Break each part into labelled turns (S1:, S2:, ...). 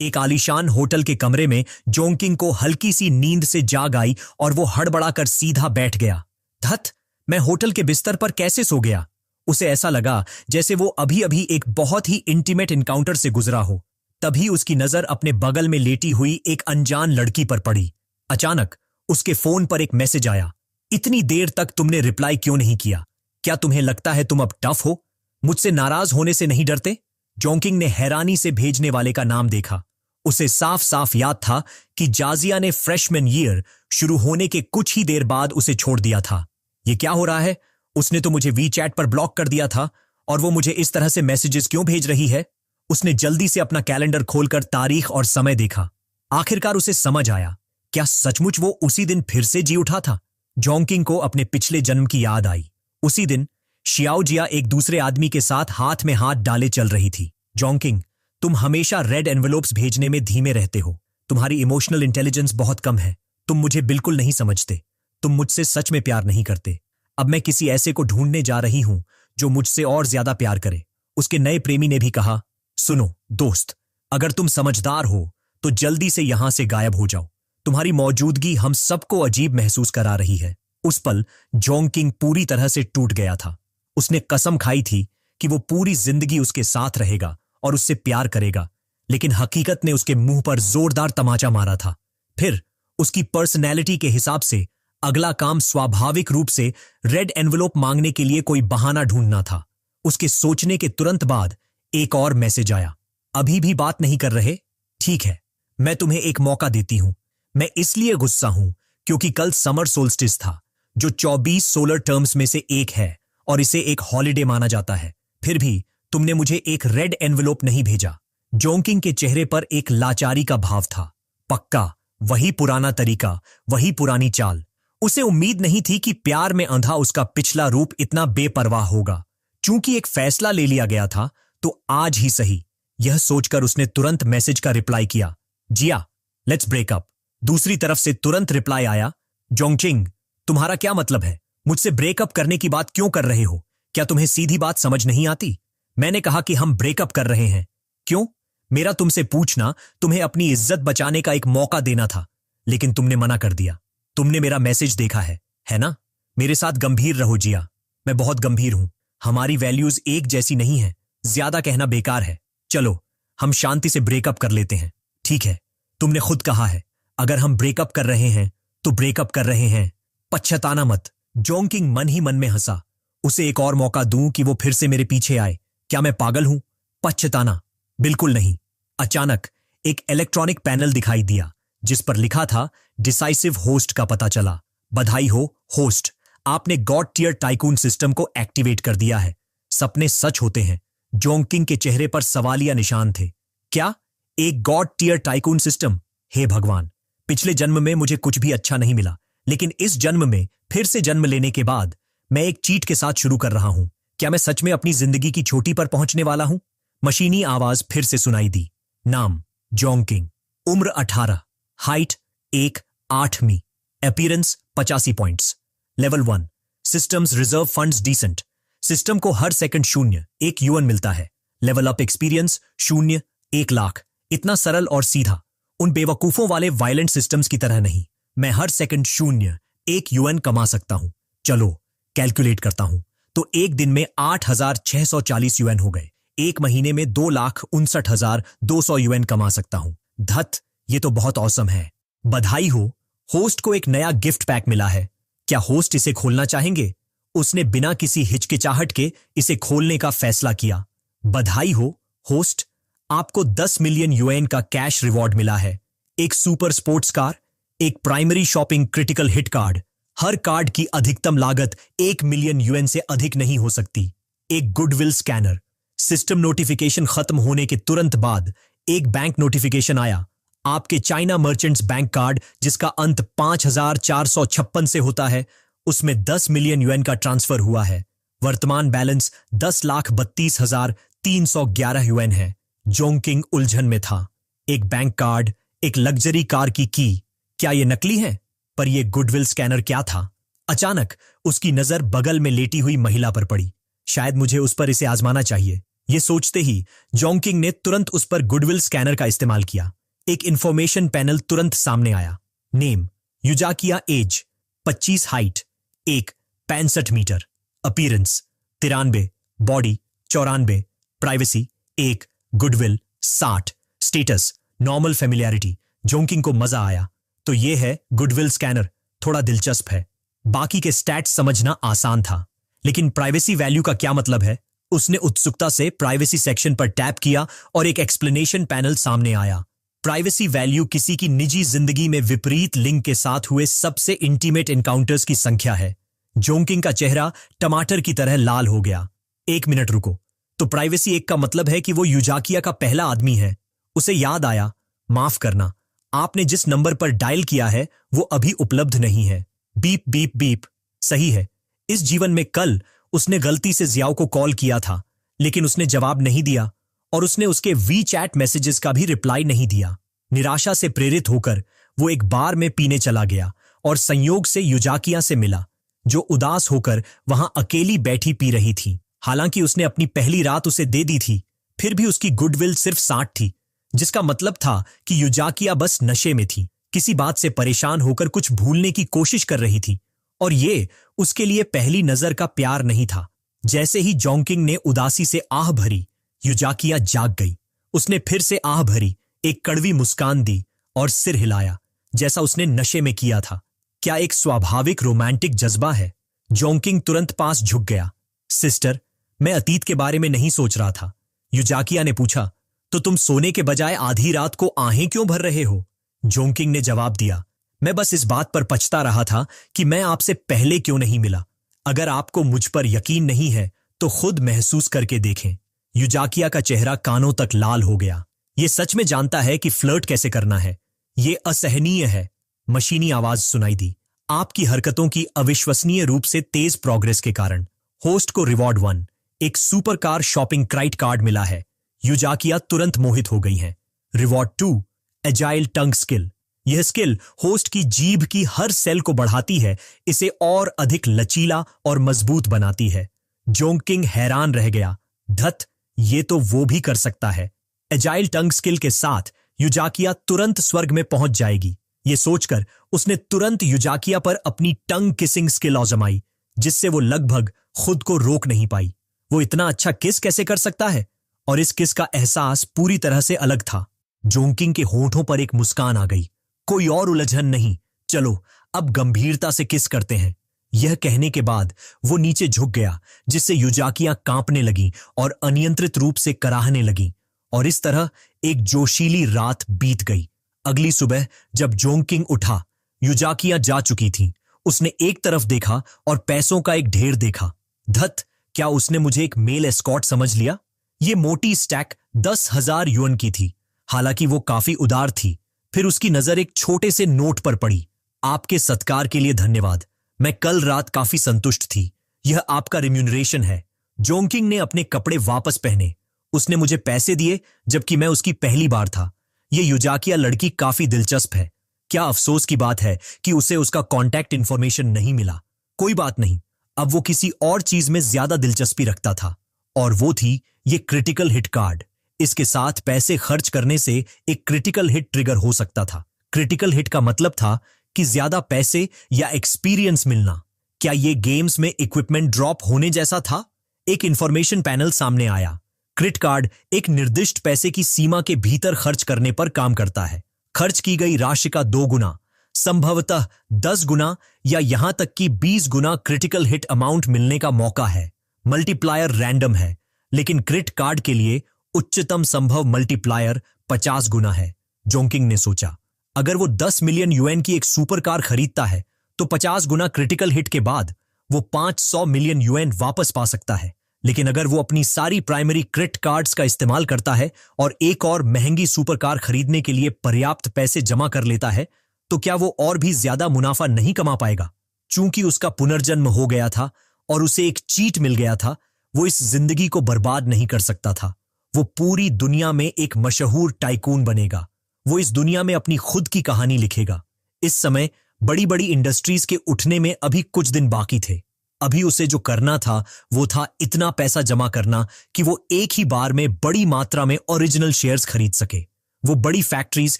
S1: एक आलीशान होटल के कमरे में जोंकिंग को हल्की सी नींद से जाग आई और वो हड़बड़ाकर सीधा बैठ गया। धत, मैं होटल के बिस्तर पर कैसे सो गया? उसे ऐसा लगा जैसे वो अभी अभी एक बहुत ही इंटीमेट इनकाउंटर से गुजरा हो। तभी उसकी नजर अपने बगल में लेटी हुई एक अनजान लड़की पर पड़ी। अचानक उसके फोन पर एक मैसेज आया। इतनी देर तक तुमने रिप्लाई क्यों नहीं किया? क्या तुम्हें लगता है तुम अब टफ हो? मुझसे नाराज होने से नहीं डरते? जोंकिंग ने हैरानी से भेजने वाले का नाम देखा। उसे साफ साफ याद था कि जाजिया ने फ्रेशमैन ईयर शुरू होने के कुछ ही देर बाद उसे छोड़ दिया था। ये क्या हो रहा है? उसने तो मुझे वीचैट पर ब्लॉक कर दिया था और वो मुझे इस तरह से मैसेजेस क्यों भेज रही है? उसने जल्दी से अपना कैलेंडर खोलकर तारीख और समय देखा। आखिरकार उसे समझ आया, क्या सचमुच वो उसी दिन फिर से जी उठा था? जोंकिंग को अपने पिछले जन्म की याद आई। उसी दिन शियाओजिया एक दूसरे आदमी के साथ हाथ में हाथ डाले चल रही थी। जोंकिंग, तुम हमेशा रेड एनवेलोप्स भेजने में धीमे रहते हो। तुम्हारी इमोशनल इंटेलिजेंस बहुत कम है। तुम मुझे बिल्कुल नहीं समझते। तुम मुझसे सच में प्यार नहीं करते। अब मैं किसी ऐसे को ढूंढने जा रही हूं जो मुझसे और ज्यादा प्यार करे। उसके नए प्रेमी ने भी कहा, सुनो दोस्त, अगर तुम समझदार हो तो जल्दी से यहां से गायब हो जाओ। तुम्हारी मौजूदगी हम सबको अजीब महसूस करा रही है। उस पल जोंकिंग पूरी तरह से टूट गया था। उसने कसम खाई थी कि वो पूरी जिंदगी उसके साथ रहेगा और उससे प्यार करेगा, लेकिन हकीकत ने उसके मुंह पर जोरदार तमाचा मारा था। फिर उसकी पर्सनैलिटी के हिसाब से अगला काम स्वाभाविक रूप से रेड एनवेलोप मांगने के लिए कोई बहाना ढूंढना था। उसके सोचने के तुरंत बाद एक और मैसेज आया। अभी भी बात नहीं कर रहे? ठीक है, मैं तुम्हें एक मौका देती हूं। मैं इसलिए गुस्सा हूं क्योंकि कल समर सोल्स्टिस था, जो 24 सोलर टर्म्स में से एक है और इसे एक हॉलिडे माना जाता है। फिर भी तुमने मुझे एक रेड एनवेलोप नहीं भेजा। जोंकिंग के चेहरे पर एक लाचारी का भाव था। पक्का वही पुराना तरीका, वही पुरानी चाल। उसे उम्मीद नहीं थी कि प्यार में अंधा उसका पिछला रूप इतना बेपरवाह होगा। चूंकि एक फैसला ले लिया गया था तो आज ही सही, यह सोचकर उसने तुरंत मैसेज का रिप्लाई किया, जिया लेट्स ब्रेकअप। दूसरी तरफ से तुरंत रिप्लाई आया, जोंगचिंग, तुम्हारा क्या मतलब है? मुझसे ब्रेकअप करने की बात क्यों कर रहे हो? क्या तुम्हें सीधी बात समझ नहीं आती? मैंने कहा कि हम ब्रेकअप कर रहे हैं। क्यों? मेरा तुमसे पूछना तुम्हें अपनी इज्जत बचाने का एक मौका देना था, लेकिन तुमने मना कर दिया। तुमने मेरा मैसेज देखा है ना? मेरे साथ गंभीर रहो जिया। मैं बहुत गंभीर हूं। हमारी वैल्यूज एक जैसी नहीं है। ज्यादा कहना बेकार है। चलो हम शांति से ब्रेकअप कर लेते हैं। ठीक है, तुमने खुद कहा है, अगर हम ब्रेकअप कर रहे हैं तो ब्रेकअप कर रहे हैं। पछताना मत। जोंकिंग मन ही मन में हंसा। उसे एक और मौका दूं कि वो फिर से मेरे पीछे आए? क्या मैं पागल हूं? पछताना? बिल्कुल नहीं। अचानक एक इलेक्ट्रॉनिक पैनल दिखाई दिया जिस पर लिखा था डिसाइसिव होस्ट का पता चला। बधाई हो होस्ट, आपने गॉड टियर टाइकून सिस्टम को एक्टिवेट कर दिया है। सपने सच होते हैं। जोंकिंग के चेहरे पर सवालिया निशान थे। क्या? एक गॉड टियर टाइकून सिस्टम? हे भगवान, पिछले जन्म में मुझे कुछ भी अच्छा नहीं मिला, लेकिन इस जन्म में फिर से जन्म लेने के बाद मैं एक चीट के साथ शुरू कर रहा हूं। क्या मैं सच में अपनी जिंदगी की चोटी पर पहुंचने वाला हूं? मशीनी आवाज फिर से सुनाई दी। नाम जोंकिंग, उम्र 18, हाइट 1.8 मी, appearance 85 points, level 1, systems reserve funds decent. System को हर सेकंड 0.1 UN मिलता है। Level up experience 0, 1 lakh. इतना सरल और सीधा, उन बेवकूफों वाले वायलेंट सिस्टम्स की तरह नहीं। मैं हर सेकंड 0.1 UN कमा सकता हूं। चलो कैलकुलेट करता हूं, तो एक दिन में 8,640 UN हो गए। एक महीने में 2,59,200 UN कमा सकता हूं। धत, ये तो बहुत औसम है। बधाई हो, होस्ट को एक नया गिफ्ट पैक मिला है। क्या होस्ट इसे खोलना चाहेंगे? उसने बिना किसी हिचकिचाहट के इसे खोलने का फैसला किया। बधाई हो होस्ट, आपको 10 मिलियन UN का कैश रिवॉर्ड मिला है। एक सुपर स्पोर्ट्स कार, एक primary shopping critical hit card. हर कार्ड की अधिकतम लागत 1 मिलियन UN से अधिक नहीं हो सकती। एक गुडविल स्कैनर। सिस्टम नोटिफिकेशन खत्म होने के तुरंत बाद एक बैंक नोटिफिकेशन आया। आपके चाइना मर्चेंट्स बैंक कार्ड, जिसका अंत 5,456 से होता है, उसमें 10 मिलियन UN का ट्रांसफर हुआ है। वर्तमान बैलेंस 10,32,311 UN है। जोंकिंग उलझन में था। एक बैंक कार्ड, एक लग्जरी कार की क्या ये नकली है? पर ये गुडविल स्कैनर क्या था? अचानक उसकी नजर बगल में लेटी हुई महिला पर पड़ी। शायद मुझे उस पर इसे आजमाना चाहिए। ये सोचते ही जोंकिंग ने तुरंत उस पर गुडविल स्कैनर का इस्तेमाल किया। एक इंफॉर्मेशन पैनल तुरंत सामने आया। नेम युजाकिया, age 25, height 1.65 metre, appearance 93, body 94, privacy 1, goodwill 60, status normal familiarity. जोंकिंग को मजा आया। तो ये है गुडविल स्कैनर, थोड़ा दिलचस्प है। बाकी के स्टैट्स समझना आसान था, लेकिन प्राइवेसी वैल्यू का क्या मतलब है? उसने उत्सुकता से प्राइवेसी सेक्शन पर टैप किया और एक एक्सप्लेनेशन पैनल सामने आया। प्राइवेसी वैल्यू किसी की निजी जिंदगी में विपरीत लिंग के साथ हुए सबसे इंटीमेट एनकाउंटर्स की संख्या है। जोंकिंग का चेहरा टमाटर की तरह लाल हो गया। 1 मिनट रुको, तो प्राइवेसी 1 का मतलब है कि वो युजाकिया का पहला आदमी है। उसे याद आया, माफ करना, आपने जिस नंबर पर डायल किया है वो अभी उपलब्ध नहीं है। Beep beep beep. सही है, इस जीवन में कल उसने गलती से जियाओ को कॉल किया था, लेकिन उसने जवाब नहीं दिया और उसने उसके वी चैट मैसेजेस का भी रिप्लाई नहीं दिया। निराशा से प्रेरित होकर वो एक बार में पीने चला गया और संयोग से युजाकिया से मिला, जो उदास होकर वहां अकेली बैठी पी रही थी। हालांकि उसने अपनी पहली रात उसे दे दी थी, फिर भी उसकी गुडविल सिर्फ 60 थी, जिसका मतलब था कि युजाकिया बस नशे में थी, किसी बात से परेशान होकर कुछ भूलने की कोशिश कर रही थी। और ये उसके लिए पहली नजर का प्यार नहीं था। जैसे ही जोंकिंग ने उदासी से आह भरी, युजाकिया जाग गई। उसने फिर से आह भरी, एक कड़वी मुस्कान दी और सिर हिलाया, जैसा उसने नशे में किया था। क्या एक स्वाभाविक रोमांटिक जज्बा है? जोंकिंग तुरंत पास झुक गया। सिस्टर, मैं अतीत के बारे में नहीं सोच रहा था। युजाकिया ने पूछा, तो तुम सोने के बजाय आधी रात को आहें क्यों भर रहे हो? जोंकिंग ने जवाब दिया, मैं बस इस बात पर पछता रहा था कि मैं आपसे पहले क्यों नहीं मिला। अगर आपको मुझ पर यकीन नहीं है तो खुद महसूस करके देखें। युजाकिया का चेहरा कानों तक लाल हो गया। ये सच में जानता है कि फ्लर्ट कैसे करना है। ये असहनीय है। मशीनी आवाज सुनाई दी, आपकी हरकतों की अविश्वसनीय रूप से तेज प्रोग्रेस के कारण होस्ट को रिवॉर्ड 1, एक super car shopping credit card मिला है। युजाकिया तुरंत मोहित हो गई हैं। रिवॉर्ड 2, एजाइल टंग स्किल। यह स्किल होस्ट की जीभ की हर सेल को बढ़ाती है, इसे और अधिक लचीला और मजबूत बनाती है। जोंकिंग हैरान रह गया, धत, ये तो वो भी कर सकता है। एजाइल टंग स्किल के साथ युजाकिया तुरंत स्वर्ग में पहुंच जाएगी। ये सोचकर उसने तुरंत युजाकिया पर अपनी टंग किसिंग स्किल आजमाई, जिससे वो लगभग खुद को रोक नहीं पाई। वो इतना अच्छा किस कैसे कर सकता है? और इस किस का एहसास पूरी तरह से अलग था। जोंकिंग के होंठों पर एक मुस्कान आ गई। कोई और उलझन नहीं, चलो अब गंभीरता से किस करते हैं। यह कहने के बाद वो नीचे झुक गया, जिससे युजाकियां कांपने लगी और अनियंत्रित रूप से कराहने लगी। और इस तरह एक जोशीली रात बीत गई। अगली सुबह जब जोंकिंग उठा, युजाकियां जा चुकी थीं। उसने एक तरफ देखा और पैसों का एक ढेर देखा। धत, क्या उसने मुझे एक मेल एस्कॉर्ट समझ लिया? ये मोटी स्टैक 10,000 युएन की थी। हालांकि वो काफी उदार थी। फिर उसकी नजर एक छोटे से नोट पर पड़ी। आपके सत्कार के लिए धन्यवाद। मैं कल रात काफी संतुष्ट थी। यह आपका रिम्यूनरेशन है। जोंकिंग ने अपने कपड़े वापस पहने। उसने मुझे पैसे दिए जबकि मैं उसकी पहली बार था। यह युजाकिया लड़की काफी दिलचस्प है। क्या अफसोस की बात है कि उसे उसका कॉन्टैक्ट इंफॉर्मेशन नहीं मिला। कोई बात नहीं, अब वो किसी और चीज में ज्यादा दिलचस्पी रखता था, और वो थी ये क्रिटिकल हिट कार्ड। इसके साथ पैसे खर्च करने से एक क्रिटिकल हिट ट्रिगर हो सकता था। क्रिटिकल हिट का मतलब था कि ज्यादा पैसे या एक्सपीरियंस मिलना। क्या ये गेम्स में इक्विपमेंट ड्रॉप होने जैसा था? एक इंफॉर्मेशन पैनल सामने आया। क्रिट कार्ड एक निर्दिष्ट पैसे की सीमा के भीतर खर्च करने पर काम करता है। खर्च की गई राशि का 2 गुना, संभवतः 10 गुना या यहां तक कि 20 गुना क्रिटिकल हिट अमाउंट मिलने का मौका है। मल्टीप्लायर रैंडम है, लेकिन क्रिट कार्ड के लिए उच्चतम संभव मल्टीप्लायर 50 गुना है। जोंकिंग ने सोचा, अगर वो 10 मिलियन युएन की एक सुपर कार खरीदता है तो 50 गुना क्रिटिकल हिट के बाद वो 500 मिलियन युएन वापस पा सकता है। लेकिन अगर वो अपनी सारी प्राइमरी क्रिट कार्ड्स का इस्तेमाल करता है और एक और महंगी सुपर कार खरीदने के लिए पर्याप्त पैसे जमा कर लेता है, तो क्या वो और भी ज्यादा मुनाफा नहीं कमा पाएगा? चूंकि उसका पुनर्जन्म हो गया था और उसे एक चीट मिल गया था, वो इस जिंदगी को बर्बाद नहीं कर सकता था। वो पूरी दुनिया में एक मशहूर टाइकून बनेगा। वो इस दुनिया में अपनी खुद की कहानी लिखेगा। इस समय बड़ी बड़ी इंडस्ट्रीज के उठने में अभी कुछ दिन बाकी थे। अभी उसे जो करना था वो था इतना पैसा जमा करना कि वो एक ही बार में बड़ी मात्रा में ओरिजिनल शेयर्स खरीद सके। वो बड़ी फैक्ट्रीज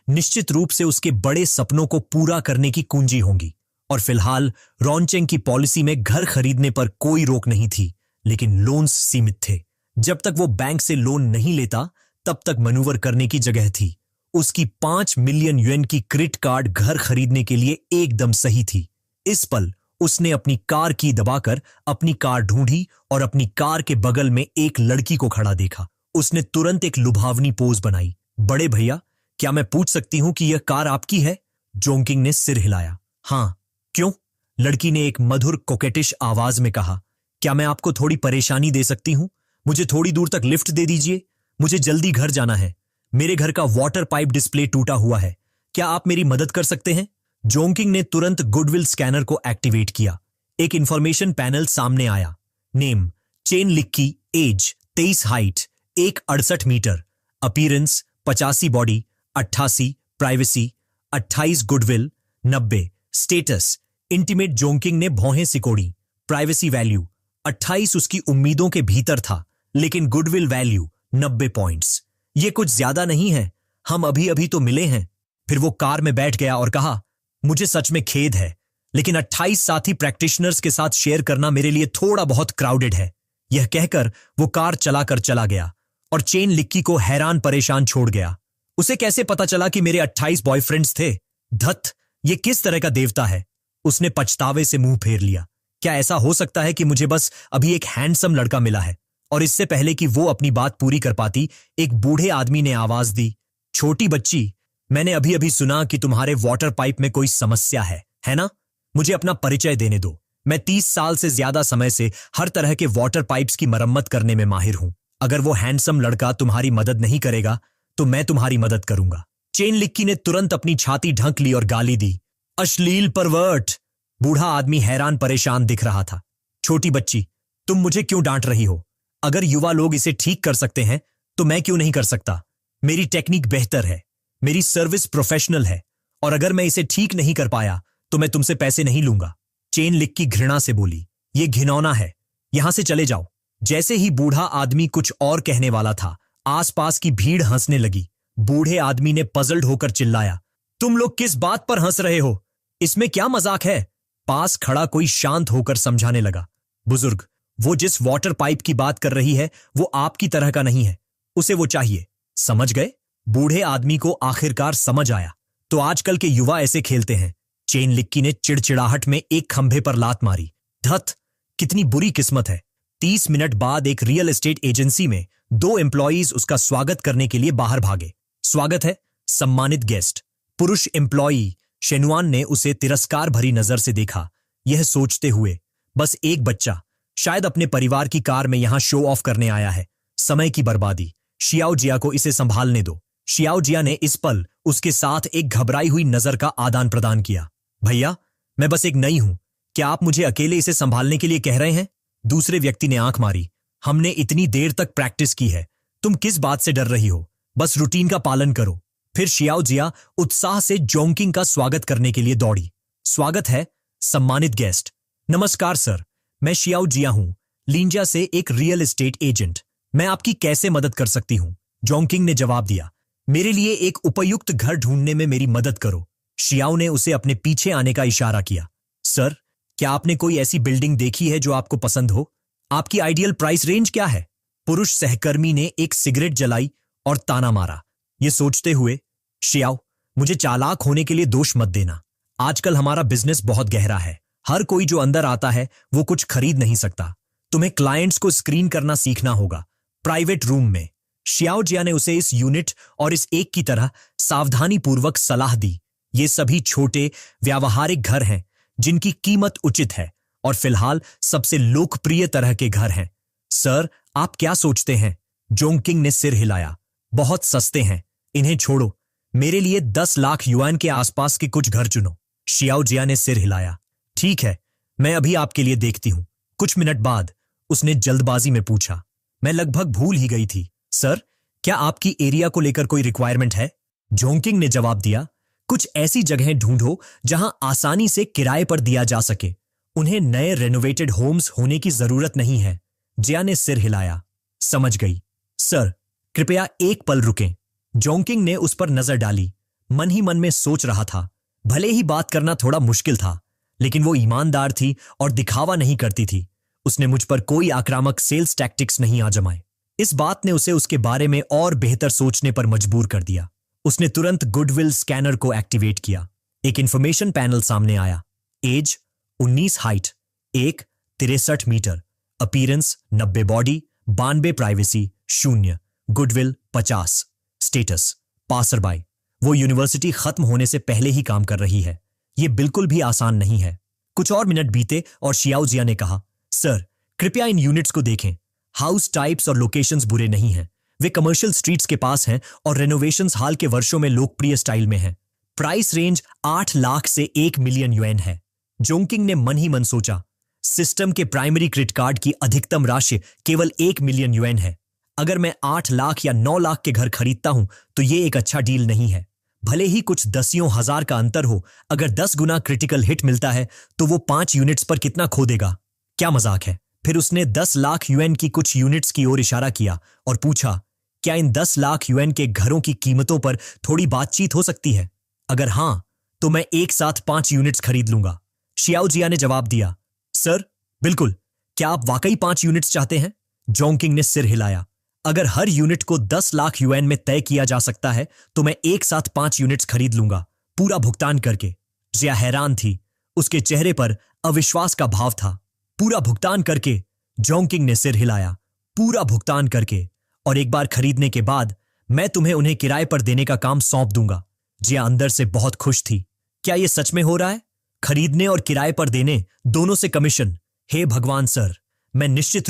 S1: निश्चित रूप से उसके बड़े सपनों को पूरा करने की कुंजी होंगी। और फिलहाल रॉन्चेंग की पॉलिसी में घर खरीदने पर कोई रोक नहीं थी, लेकिन लोन्स सीमित थे। जब तक वो बैंक से लोन नहीं लेता तब तक मनूवर करने की जगह थी। उसकी 5 मिलियन युएन की क्रेडिट कार्ड घर खरीदने के लिए एकदम सही थी। इस पल उसने अपनी कार की दबाकर अपनी कार ढूंढी और अपनी कार के बगल में एक लड़की को खड़ा देखा। उसने तुरंत एक लुभावनी पोज बनाई। बड़े भैया, क्या मैं पूछ सकती हूं कि यह कार आपकी है? जोंकिंग ने सिर हिलाया। हां, क्यों? लड़की ने एक मधुर कोकेटिश आवाज में कहा। क्या मैं आपको थोड़ी परेशानी दे सकती हूं? मुझे थोड़ी दूर तक लिफ्ट दे दीजिए, मुझे जल्दी घर जाना है। मेरे घर का वाटर पाइप डिस्प्ले टूटा हुआ है, क्या आप मेरी मदद कर सकते हैं? जोंकिंग ने तुरंत गुडविल स्कैनर को एक्टिवेट किया। एक इंफॉर्मेशन पैनल सामने आया। नेम चेन लिक्की, age 23, height 168 metre, appearance 85, body 88, privacy 28, goodwill 90, status intimate. जोंकिंग ने भौहें सिकोड़ी। प्राइवेसी वैल्यू 28 उसकी उम्मीदों के भीतर था, लेकिन गुडविल वैल्यू 90 पॉइंट्स। ये कुछ ज्यादा नहीं है, हम अभी अभी तो मिले हैं। फिर वो कार में बैठ गया और कहा, मुझे सच में खेद है, लेकिन 28 साथी प्रैक्टिशनर्स के साथ शेयर करना मेरे लिए थोड़ा बहुत क्राउडेड है। यह कहकर वो कार चलाकर चला गया और चेन लिक्की को हैरान परेशान छोड़ गया। उसे कैसे पता चला कि मेरे 28 बॉयफ्रेंड्स थे? धत, ये किस तरह का देवता है? उसने पछतावे से मुंह फेर लिया। क्या ऐसा हो सकता है कि मुझे बस अभी एक हैंडसम लड़का मिला है? और इससे पहले कि वो अपनी बात पूरी कर पाती, एक बूढ़े आदमी ने आवाज दी, छोटी बच्ची, मैंने अभी अभी सुना कि तुम्हारे वाटर पाइप में कोई समस्या है ना? मुझे अपना परिचय देने दो। मैं 30 साल से ज्यादा समय से हर तरह के वाटर पाइप्स की मरम्मत करने में माहिर हूं। अगर वो हैंडसम लड़का तुम्हारी मदद नहीं करेगा तो मैं तुम्हारी मदद करूंगा। चेन लिक्की ने तुरंत अपनी छाती ढंक ली और गाली दी, अश्लील परवर्ट। बूढ़ा आदमी हैरान परेशान दिख रहा था। छोटी बच्ची, तुम मुझे क्यों डांट रही हो? अगर युवा लोग इसे ठीक कर सकते हैं तो मैं क्यों नहीं कर सकता? मेरी टेक्निक बेहतर है, मेरी सर्विस प्रोफेशनल है, और अगर मैं इसे ठीक नहीं कर पाया तो मैं तुमसे पैसे नहीं लूंगा। चेन लिक्की घृणा से बोली, यह घिनौना है, यहां से चले जाओ। जैसे ही बूढ़ा आदमी कुछ और कहने वाला था, आसपास की भीड़ हंसने लगी। बूढ़े आदमी ने पजल्ड होकर चिल्लाया, तुम लोग किस बात पर हंस रहे हो? इसमें क्या मजाक है? पास खड़ा कोई शांत होकर समझाने लगा, बुजुर्ग, वो जिस वाटर पाइप की बात कर रही है वो आपकी तरह का नहीं है, उसे वो चाहिए। समझ गए? बूढ़े आदमी को आखिरकार समझ आया। तो आजकल के युवा ऐसे खेलते हैं। चेन लिक्की ने चिड़चिड़ाहट में एक खंभे पर लात मारी। धत, कितनी बुरी किस्मत है। 30 मिनट बाद एक रियल एस्टेट एजेंसी में 2 एम्प्लॉइज उसका स्वागत करने के लिए बाहर भागे। स्वागत है, सम्मानित गेस्ट। पुरुष एम्प्लॉई शेनुआन ने उसे तिरस्कार भरी नजर से देखा, यह सोचते हुए, बस एक बच्चा शायद अपने परिवार की कार में यहां शो ऑफ करने आया है। समय की बर्बादी। शियाओ जिया को इसे संभालने दो। शियाओ जिया ने इस पल उसके साथ एक घबराई हुई नजर का आदान प्रदान किया। भैया, मैं बस एक नई हूं, क्या आप मुझे अकेले इसे संभालने के लिए कह रहे हैं? दूसरे व्यक्ति ने आंख मारी। हमने इतनी देर तक प्रैक्टिस की है, तुम किस बात से डर रही हो? बस रूटीन का पालन करो। फिर शियाओ जिया उत्साह से जोंकिंग का स्वागत करने के लिए दौड़ी। स्वागत है, सम्मानित गेस्ट। नमस्कार सर, मैं शियाओ जिया हूं, लिंजिया से एक रियल एस्टेट एजेंट। मैं आपकी कैसे मदद कर सकती हूं? जोंकिंग ने जवाब दिया, मेरे लिए एक उपयुक्त घर ढूंढने में मेरी मदद करो। शियाओ ने उसे अपने पीछे आने का इशारा किया। सर, क्या आपने कोई ऐसी बिल्डिंग देखी है जो आपको पसंद हो? आपकी आइडियल प्राइस रेंज क्या है? पुरुष सहकर्मी ने एक सिगरेट जलाई और ताना मारा। ये सोचते हुए, शियाओ, मुझे चालाक होने के लिए दोष मत देना। आजकल हमारा बिजनेस बहुत गहरा है, हर कोई जो अंदर आता है वो कुछ खरीद नहीं सकता। तुम्हें क्लाइंट्स को स्क्रीन करना सीखना होगा, प्राइवेट रूम में। शियाओ जिया ने उसे इस यूनिट और इस एक की तरह सावधानी पूर्वक सलाह दी। ये सभी छोटे व्यावहारिक घर हैं जिनकी कीमत उचित है और फिलहाल सबसे लोकप्रिय तरह के घर हैं। सर, आप क्या सोचते हैं? जोंकिंग ने सिर हिलाया। बहुत सस्ते हैं, इन्हें छोड़ो। मेरे लिए 10 लाख युआन के आसपास के कुछ घर चुनो। शियाओ जिया ने सिर हिलाया। ठीक है, मैं अभी आपके लिए देखती हूं। कुछ मिनट बाद उसने जल्दबाजी में पूछा। मैं लगभग भूल ही गई थी। सर, क्या आपकी एरिया को लेकर कोई रिक्वायरमेंट है? जोंकिंग ने जवाब दिया, कुछ ऐसी जगहें ढूंढो जहां आसानी से किराए पर दिया जा सके उन्हें नए रेनोवेटेड होम्स होने की जरूरत नहीं है। जिया ने सिर हिलाया। समझ गई। सर, कृपया एक पल रुकें। जोंकिंग ने उस पर नजर डाली। मन ही मन में सोच रहा था, भले ही बात करना थोड़ा मुश्किल था, लेकिन वो ईमानदार थी और दिखावा नहीं करती थी। उसने मुझ पर कोई आक्रामक सेल्स टैक्टिक्स नहीं आजमाए। इस बात ने उसे उसके बारे में और बेहतर सोचने पर मजबूर कर दिया। उसने तुरंत गुडविल स्कैनर को एक्टिवेट किया। एक इंफॉर्मेशन पैनल सामने आया। Age 19, height 1 63 metre, appearance 90 body, 92 privacy 0, goodwill 50, status passer by. वो यूनिवर्सिटी खत्म होने से पहले ही काम कर रही है। ये बिल्कुल भी आसान नहीं है। कुछ और मिनट बीते और शियाओ जिया ने कहा, सर, कृपया इन यूनिट्स को देखें। हाउस टाइप्स और लोकेशंस बुरे नहीं हैं। वे कमर्शियल स्ट्रीट्स के पास हैं और रेनोवेशंस हाल के वर्षों में लोकप्रिय स्टाइल में हैं। प्राइस रेंज 8 लाख से 1 मिलियन युएन है। जोंकिंग ने मन ही मन सोचा, सिस्टम के प्राइमरी क्रेडिट कार्ड की अधिकतम राशि केवल 1 मिलियन युएन है। अगर मैं 8 लाख या 9 लाख के घर खरीदता हूं तो ये एक अच्छा डील नहीं है। भले ही कुछ दसियों हजार का अंतर हो, अगर 10 गुना क्रिटिकल हिट मिलता है तो वो 5 यूनिट्स पर कितना खो देगा? क्या मजाक है। फिर उसने 10 लाख युएन की कुछ यूनिट्स की ओर इशारा किया और पूछा, क्या इन 10 लाख युएन के घरों की कीमतों पर थोड़ी बातचीत हो सकती है? अगर हां, तो मैं एक साथ 5 यूनिट्स खरीद लूंगा। शियाओ जिया ने जवाब दिया, सर, बिल्कुल। क्या आप वाकई 5 यूनिट्स चाहते हैं? जोंकिंग ने सिर हिलाया। अगर हर यूनिट को 10 लाख युएन में तय किया जा सकता है तो मैं एक साथ 5 यूनिट्स खरीद लूंगा, पूरा भुगतान करके। जिया हैरान थी। उसके चेहरे पर अविश्वास का भाव था। पूरा भुगतान करके? जोंकिंग ने सिर हिलाया। पूरा भुगतान करके, और एक बार खरीदने के बाद मैं तुम्हें उन्हें किराए पर देने का काम सौंप दूंगा। जिया अंदर से बहुत खुश थी। क्या यह सच में हो रहा है? खरीदने और किराए पर देने, दोनों से कमीशन? हे भगवान सर, मैं निश्चित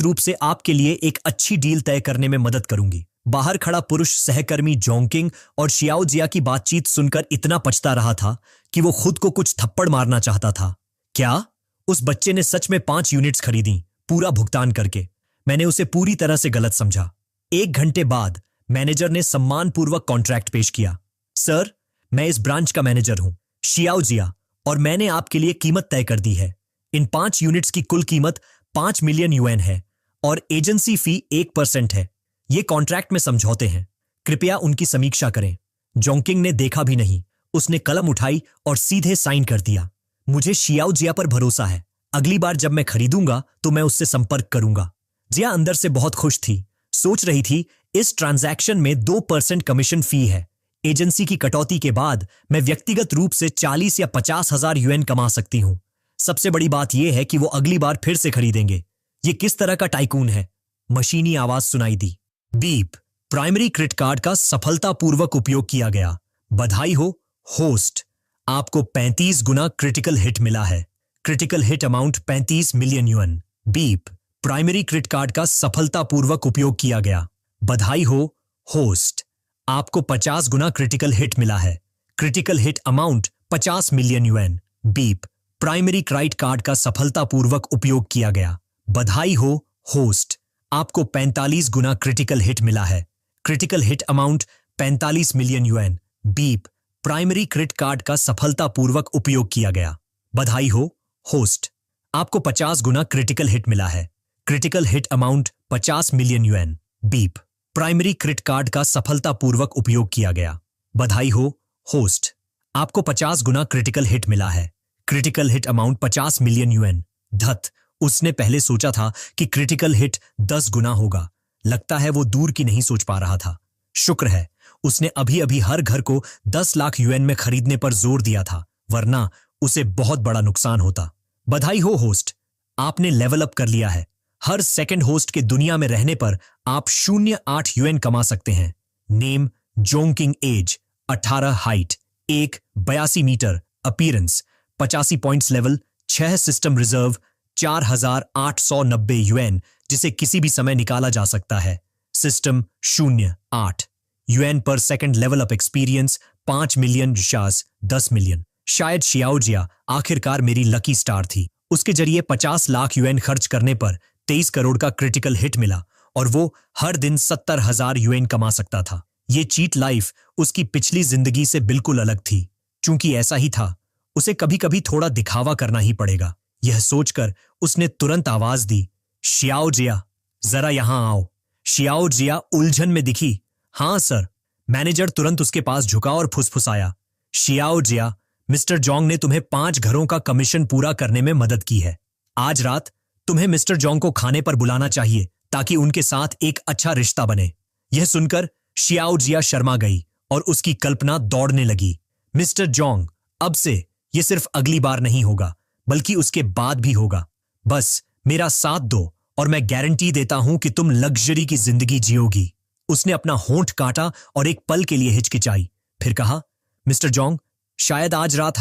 S1: रूप से आपके लिए एक अच्छी डील तय करने में मदद करूंगी। बाहर खड़ा पुरुष सहकर्मी जोंकिंग और शियाओ जिया की बातचीत सुनकर इतना पछता रहा था कि वो खुद को कुछ थप्पड़ मारना चाहता था। क्या उस बच्चे ने सच में 5 यूनिट्स खरीदी, पूरा भुगतान करके? मैंने उसे पूरी तरह से गलत समझा। 1 घंटे बाद मैनेजर ने सम्मानपूर्वक कॉन्ट्रैक्ट पेश किया। सर, मैं इस ब्रांच का मैनेजर हूं, शियाओ जिया, और मैंने आपके लिए कीमत तय कर दी है। इन 5 यूनिट्स की कुल कीमत 5 मिलियन युएन है और एजेंसी फी 1% है। ये कॉन्ट्रैक्ट में समझौते हैं। कृपया उनकी समीक्षा करें। जोंकिंग ने देखा भी नहीं। उसने कलम उठाई और सीधे साइन कर दिया। मुझे शियाओ जिया पर भरोसा है। अगली बार जब मैं खरीदूंगा तो मैं उससे संपर्क करूंगा। जिया अंदर से बहुत खुश थी। सोच रही थी, इस ट्रांजैक्शन में 2% कमीशन फी है। एजेंसी की कटौती के बाद मैं व्यक्तिगत रूप से 40 या 50 हजार युएन कमा सकती हूं। सबसे बड़ी बात यह है कि वो अगली बार फिर से खरीदेंगे। ये किस तरह का टाइकून है? मशीनी आवाज सुनाई दी। बीप। प्राइमरी क्रेडिट कार्ड का सफलतापूर्वक उपयोग किया गया। बधाई हो, होस्ट। आपको 35 गुना क्रिटिकल हिट मिला है। Critical hit amount 35 million yuan. Beep. Primary credit card का सफलतापूर्वक उपयोग किया गया। बधाई हो, होस्ट। आपको 50 गुना क्रिटिकल हिट मिला है। Critical hit amount 50 million yuan. Beep. Primary credit card का सफलतापूर्वक उपयोग किया गया। बधाई हो, होस्ट। आपको 45 गुना क्रिटिकल हिट मिला है। Critical hit amount 45 million yuan. Beep. Primary credit card का सफलतापूर्वक उपयोग किया गया। बधाई हो, होस्ट। आपको 50 गुना क्रिटिकल हिट मिला है। Critical hit amount 50 million yuan. Beep. Primary credit card का सफलतापूर्वक उपयोग किया गया। बधाई हो, होस्ट। आपको 50 गुना क्रिटिकल हिट मिला है। Critical hit amount 50 million yuan. धत, उसने पहले सोचा था कि क्रिटिकल हिट 10 गुना होगा। लगता है वो दूर की नहीं सोच पा रहा था। शुक्र है उसने अभी अभी हर घर को 10 लाख युएन में खरीदने पर जोर दिया था, वरना उसे बहुत बड़ा नुकसान होता। बधाई हो, होस्ट। आपने लेवल अप कर लिया है। हर सेकंड होस्ट के दुनिया में रहने पर आप 0.8 युएन कमा सकते हैं। नेम जोंकिंग। Age 18, height 1 82 metre, appearance 85 points level, 6 system reserve 4890 yuan जिसे किसी भी समय निकाला जा सकता है। System 0.8 yuan per second level up experience 5 million रिशास 10 मिलियन। शायद शियाओ जिया आखिरकार मेरी लकी स्टार थी। उसके जरिए 50 लाख युएन खर्च करने पर 23 करोड़ का क्रिटिकल हिट मिला और वो हर दिन 70,000 युएन कमा सकता था। ये चीट लाइफ उसकी पिछली जिंदगी से बिल्कुल अलग थी। चूंकि ऐसा ही था, उसे कभी कभी थोड़ा दिखावा करना ही पड़ेगा। यह सोचकर उसने तुरंत आवाज दी, शियाओ जिया, जरा यहां आओ। शियाओ जिया उलझन में दिखी। हाँ सर। मैनेजर तुरंत उसके पास झुका और फुसफुसाया, शियाओ जिया, मिस्टर जोंग ने तुम्हें 5 घरों का कमीशन पूरा करने में मदद की है। आज रात तुम्हें मिस्टर जोंग को खाने पर बुलाना चाहिए ताकि उनके साथ एक अच्छा रिश्ता बने। यह सुनकर शियाओ जिया शर्मा गई और उसकी कल्पना दौड़ने लगी। मिस्टर जोंग, अब से यह सिर्फ अगली बार नहीं होगा बल्कि उसके बाद भी होगा। बस मेरा साथ दो और मैं गारंटी देता हूं कि तुम लग्जरी की जिंदगी जियोगी। उसने अपना होंठ काटा और एक पल के लिए हिचकिचाई, फिर कहा, मिस्टर जोंग, शायद आज रात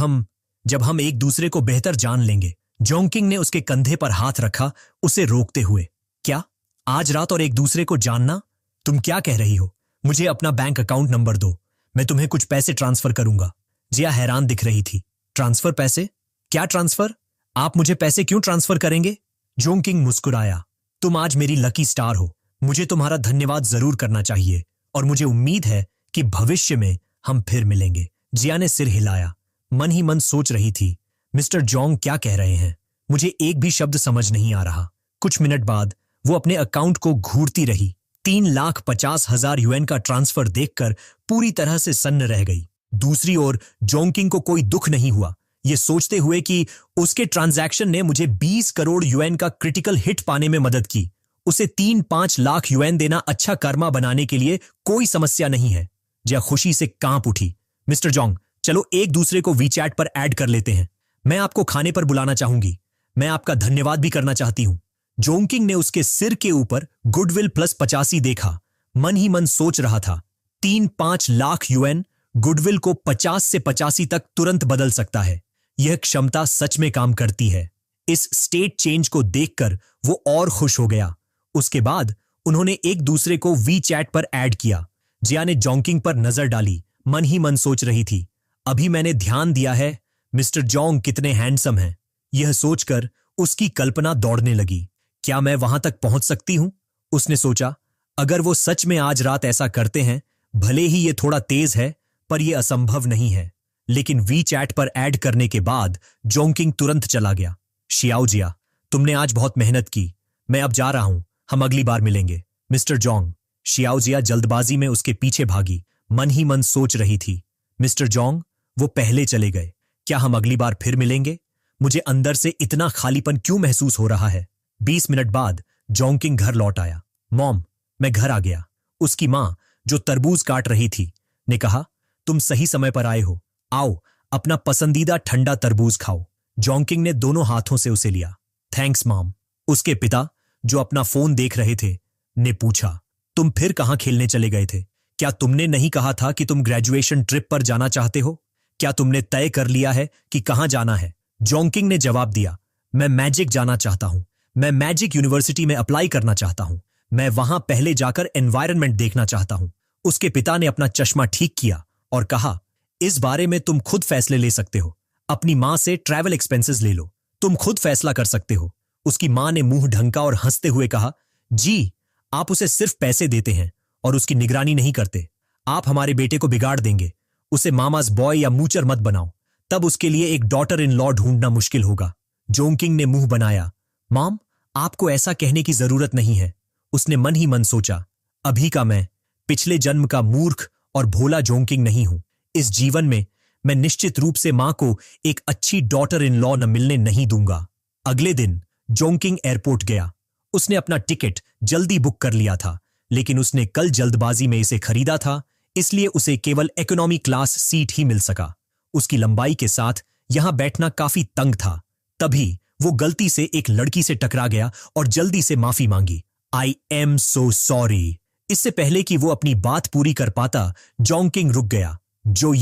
S1: जब हम एक दूसरे को बेहतर जान लेंगे। जोंकिंग ने उसके कंधे पर हाथ रखा, उसे रोकते हुए। क्या? आज रात और एक दूसरे को जानना? तुम क्या कह रही हो? मुझे अपना बैंक अकाउंट नंबर दो, मैं तुम्हें कुछ पैसे ट्रांसफर करूंगा। जिया हैरान दिख रही थी। ट्रांसफर पैसे? क्या ट्रांसफर? आप मुझे पैसे क्यों ट्रांसफर करेंगे? जोंकिंग मुस्कुराया, तुम आज मेरी लकी स्टार हो। मुझे तुम्हारा धन्यवाद जरूर करना चाहिए और मुझे उम्मीद है कि भविष्य में हम फिर मिलेंगे। जिया ने सिर हिलाया, मन ही मन सोच रही थी, मिस्टर जोंग क्या कह रहे हैं? मुझे एक भी शब्द समझ नहीं आ रहा। कुछ मिनट बाद वो अपने अकाउंट को घूरती रही। 3,50,000 युएन का ट्रांसफर देखकर पूरी तरह से सन्न रह गई। दूसरी ओर जोंकिंग को कोई दुख नहीं हुआ, ये सोचते हुए कि उसके ट्रांजैक्शन ने मुझे 20 करोड़ युएन का क्रिटिकल हिट पाने में मदद की। उसे 3-5 लाख युएन देना अच्छा कर्मा बनाने के लिए कोई समस्या नहीं है। जिया खुशी से कांप उठी। मिस्टर जोंग, चलो एक दूसरे को वीचैट पर ऐड कर लेते हैं। मैं आपको खाने पर बुलाना चाहूंगी। मैं आपका धन्यवाद भी करना चाहती हूं। जोंकिंग ने उसके सिर के ऊपर गुडविल प्लस 85 देखा। मन ही मन सोच रहा था, 3-5 लाख युएन गुडविल को 50 से 85 तक तुरंत बदल सकता है। यह क्षमता सच में काम करती है। इस स्टेट चेंज को देखकर वो और खुश हो गया। उसके बाद उन्होंने एक दूसरे को वीचैट पर ऐड किया। जिया ने जोंकिंग पर नजर डाली, मन ही मन सोच रही थी, अभी मैंने ध्यान दिया है मिस्टर जोंग कितने हैंडसम हैं। यह सोचकर उसकी कल्पना दौड़ने लगी। क्या मैं वहां तक पहुंच सकती हूं? उसने सोचा, अगर वो सच में आज रात ऐसा करते हैं, भले ही ये थोड़ा तेज है पर यह असंभव नहीं है। लेकिन वीचैट पर ऐड करने के बाद जोंकिंग तुरंत चला गया। शियाओ जिया, तुमने आज बहुत मेहनत की। मैं अब जा रहा हूं, हम अगली बार मिलेंगे। Mister Jong. शियाओ जिया जल्दबाजी में उसके पीछे भागी, मन ही मन सोच रही थी, मिस्टर जोंग, वो पहले चले गए, क्या हम अगली बार फिर मिलेंगे? मुझे अंदर से इतना खालीपन क्यों महसूस हो रहा है? 20 मिनट बाद जोंकिंग घर लौट आया। मॉम, मैं घर आ गया। उसकी मां, जो तरबूज काट रही थी, ने कहा, तुम सही समय पर आए हो। आओ, अपना पसंदीदा ठंडा तरबूज खाओ। जोंकिंग ने दोनों हाथों से उसे लिया। Thanks mom. उसके पिता, जो अपना फोन देख रहे थे, ने पूछा, तुम फिर कहां खेलने चले गए थे? क्या तुमने नहीं कहा था कि तुम ग्रेजुएशन ट्रिप पर जाना चाहते हो? क्या तुमने तय कर लिया है कि कहां जाना है? जोंकिंग ने जवाब दिया, मैं मैजिक जाना चाहता हूं। मैं मैजिक यूनिवर्सिटी में अप्लाई करना चाहता हूं। मैं वहां पहले जाकर एनवायरनमेंट देखना चाहता हूं। उसके पिता ने अपना चश्मा ठीक किया और कहा, इस बारे में तुम खुद फैसले ले सकते हो। अपनी मां से ट्रैवल एक्सपेंसेस ले लो, तुम खुद फैसला कर सकते हो। उसकी मां ने मुंह ढंका और हंसते हुए कहा, जी, आप उसे सिर्फ पैसे देते हैं और उसकी निगरानी नहीं करते। आप हमारे बेटे को बिगाड़ देंगे। उसे मामाज बॉय या मूचर मत बनाओ, तब उसके लिए एक डॉटर इन लॉ ढूंढना मुश्किल होगा। जोंकिंग ने मुंह बनाया। मॉम, आपको ऐसा कहने की जरूरत नहीं है। उसने मन ही मन सोचा, अभी का मैं पिछले जन्म का मूर्ख और भोला जोंकिंग नहीं हूं। इस जीवन में मैं निश्चित रूप से मां को एक अच्छी डॉटर इन लॉ न मिलने नहीं दूंगा। अगले दिन जोंकिंग एयरपोर्ट गया। उसने अपना टिकट जल्दी बुक कर लिया था, लेकिन उसने कल जल्दबाजी में इसे खरीदा था, इसलिए उसे केवल इकोनॉमी क्लास सीट ही मिल सका। उसकी लंबाई के साथ यहां बैठना काफी तंग था। तभी वो गलती से एक लड़की से टकरा गया और जल्दी से माफी मांगी। I am so sorry. इससे पहले कि वो अपनी बात पूरी कर पाता, जोंकिंग रुक गया। जो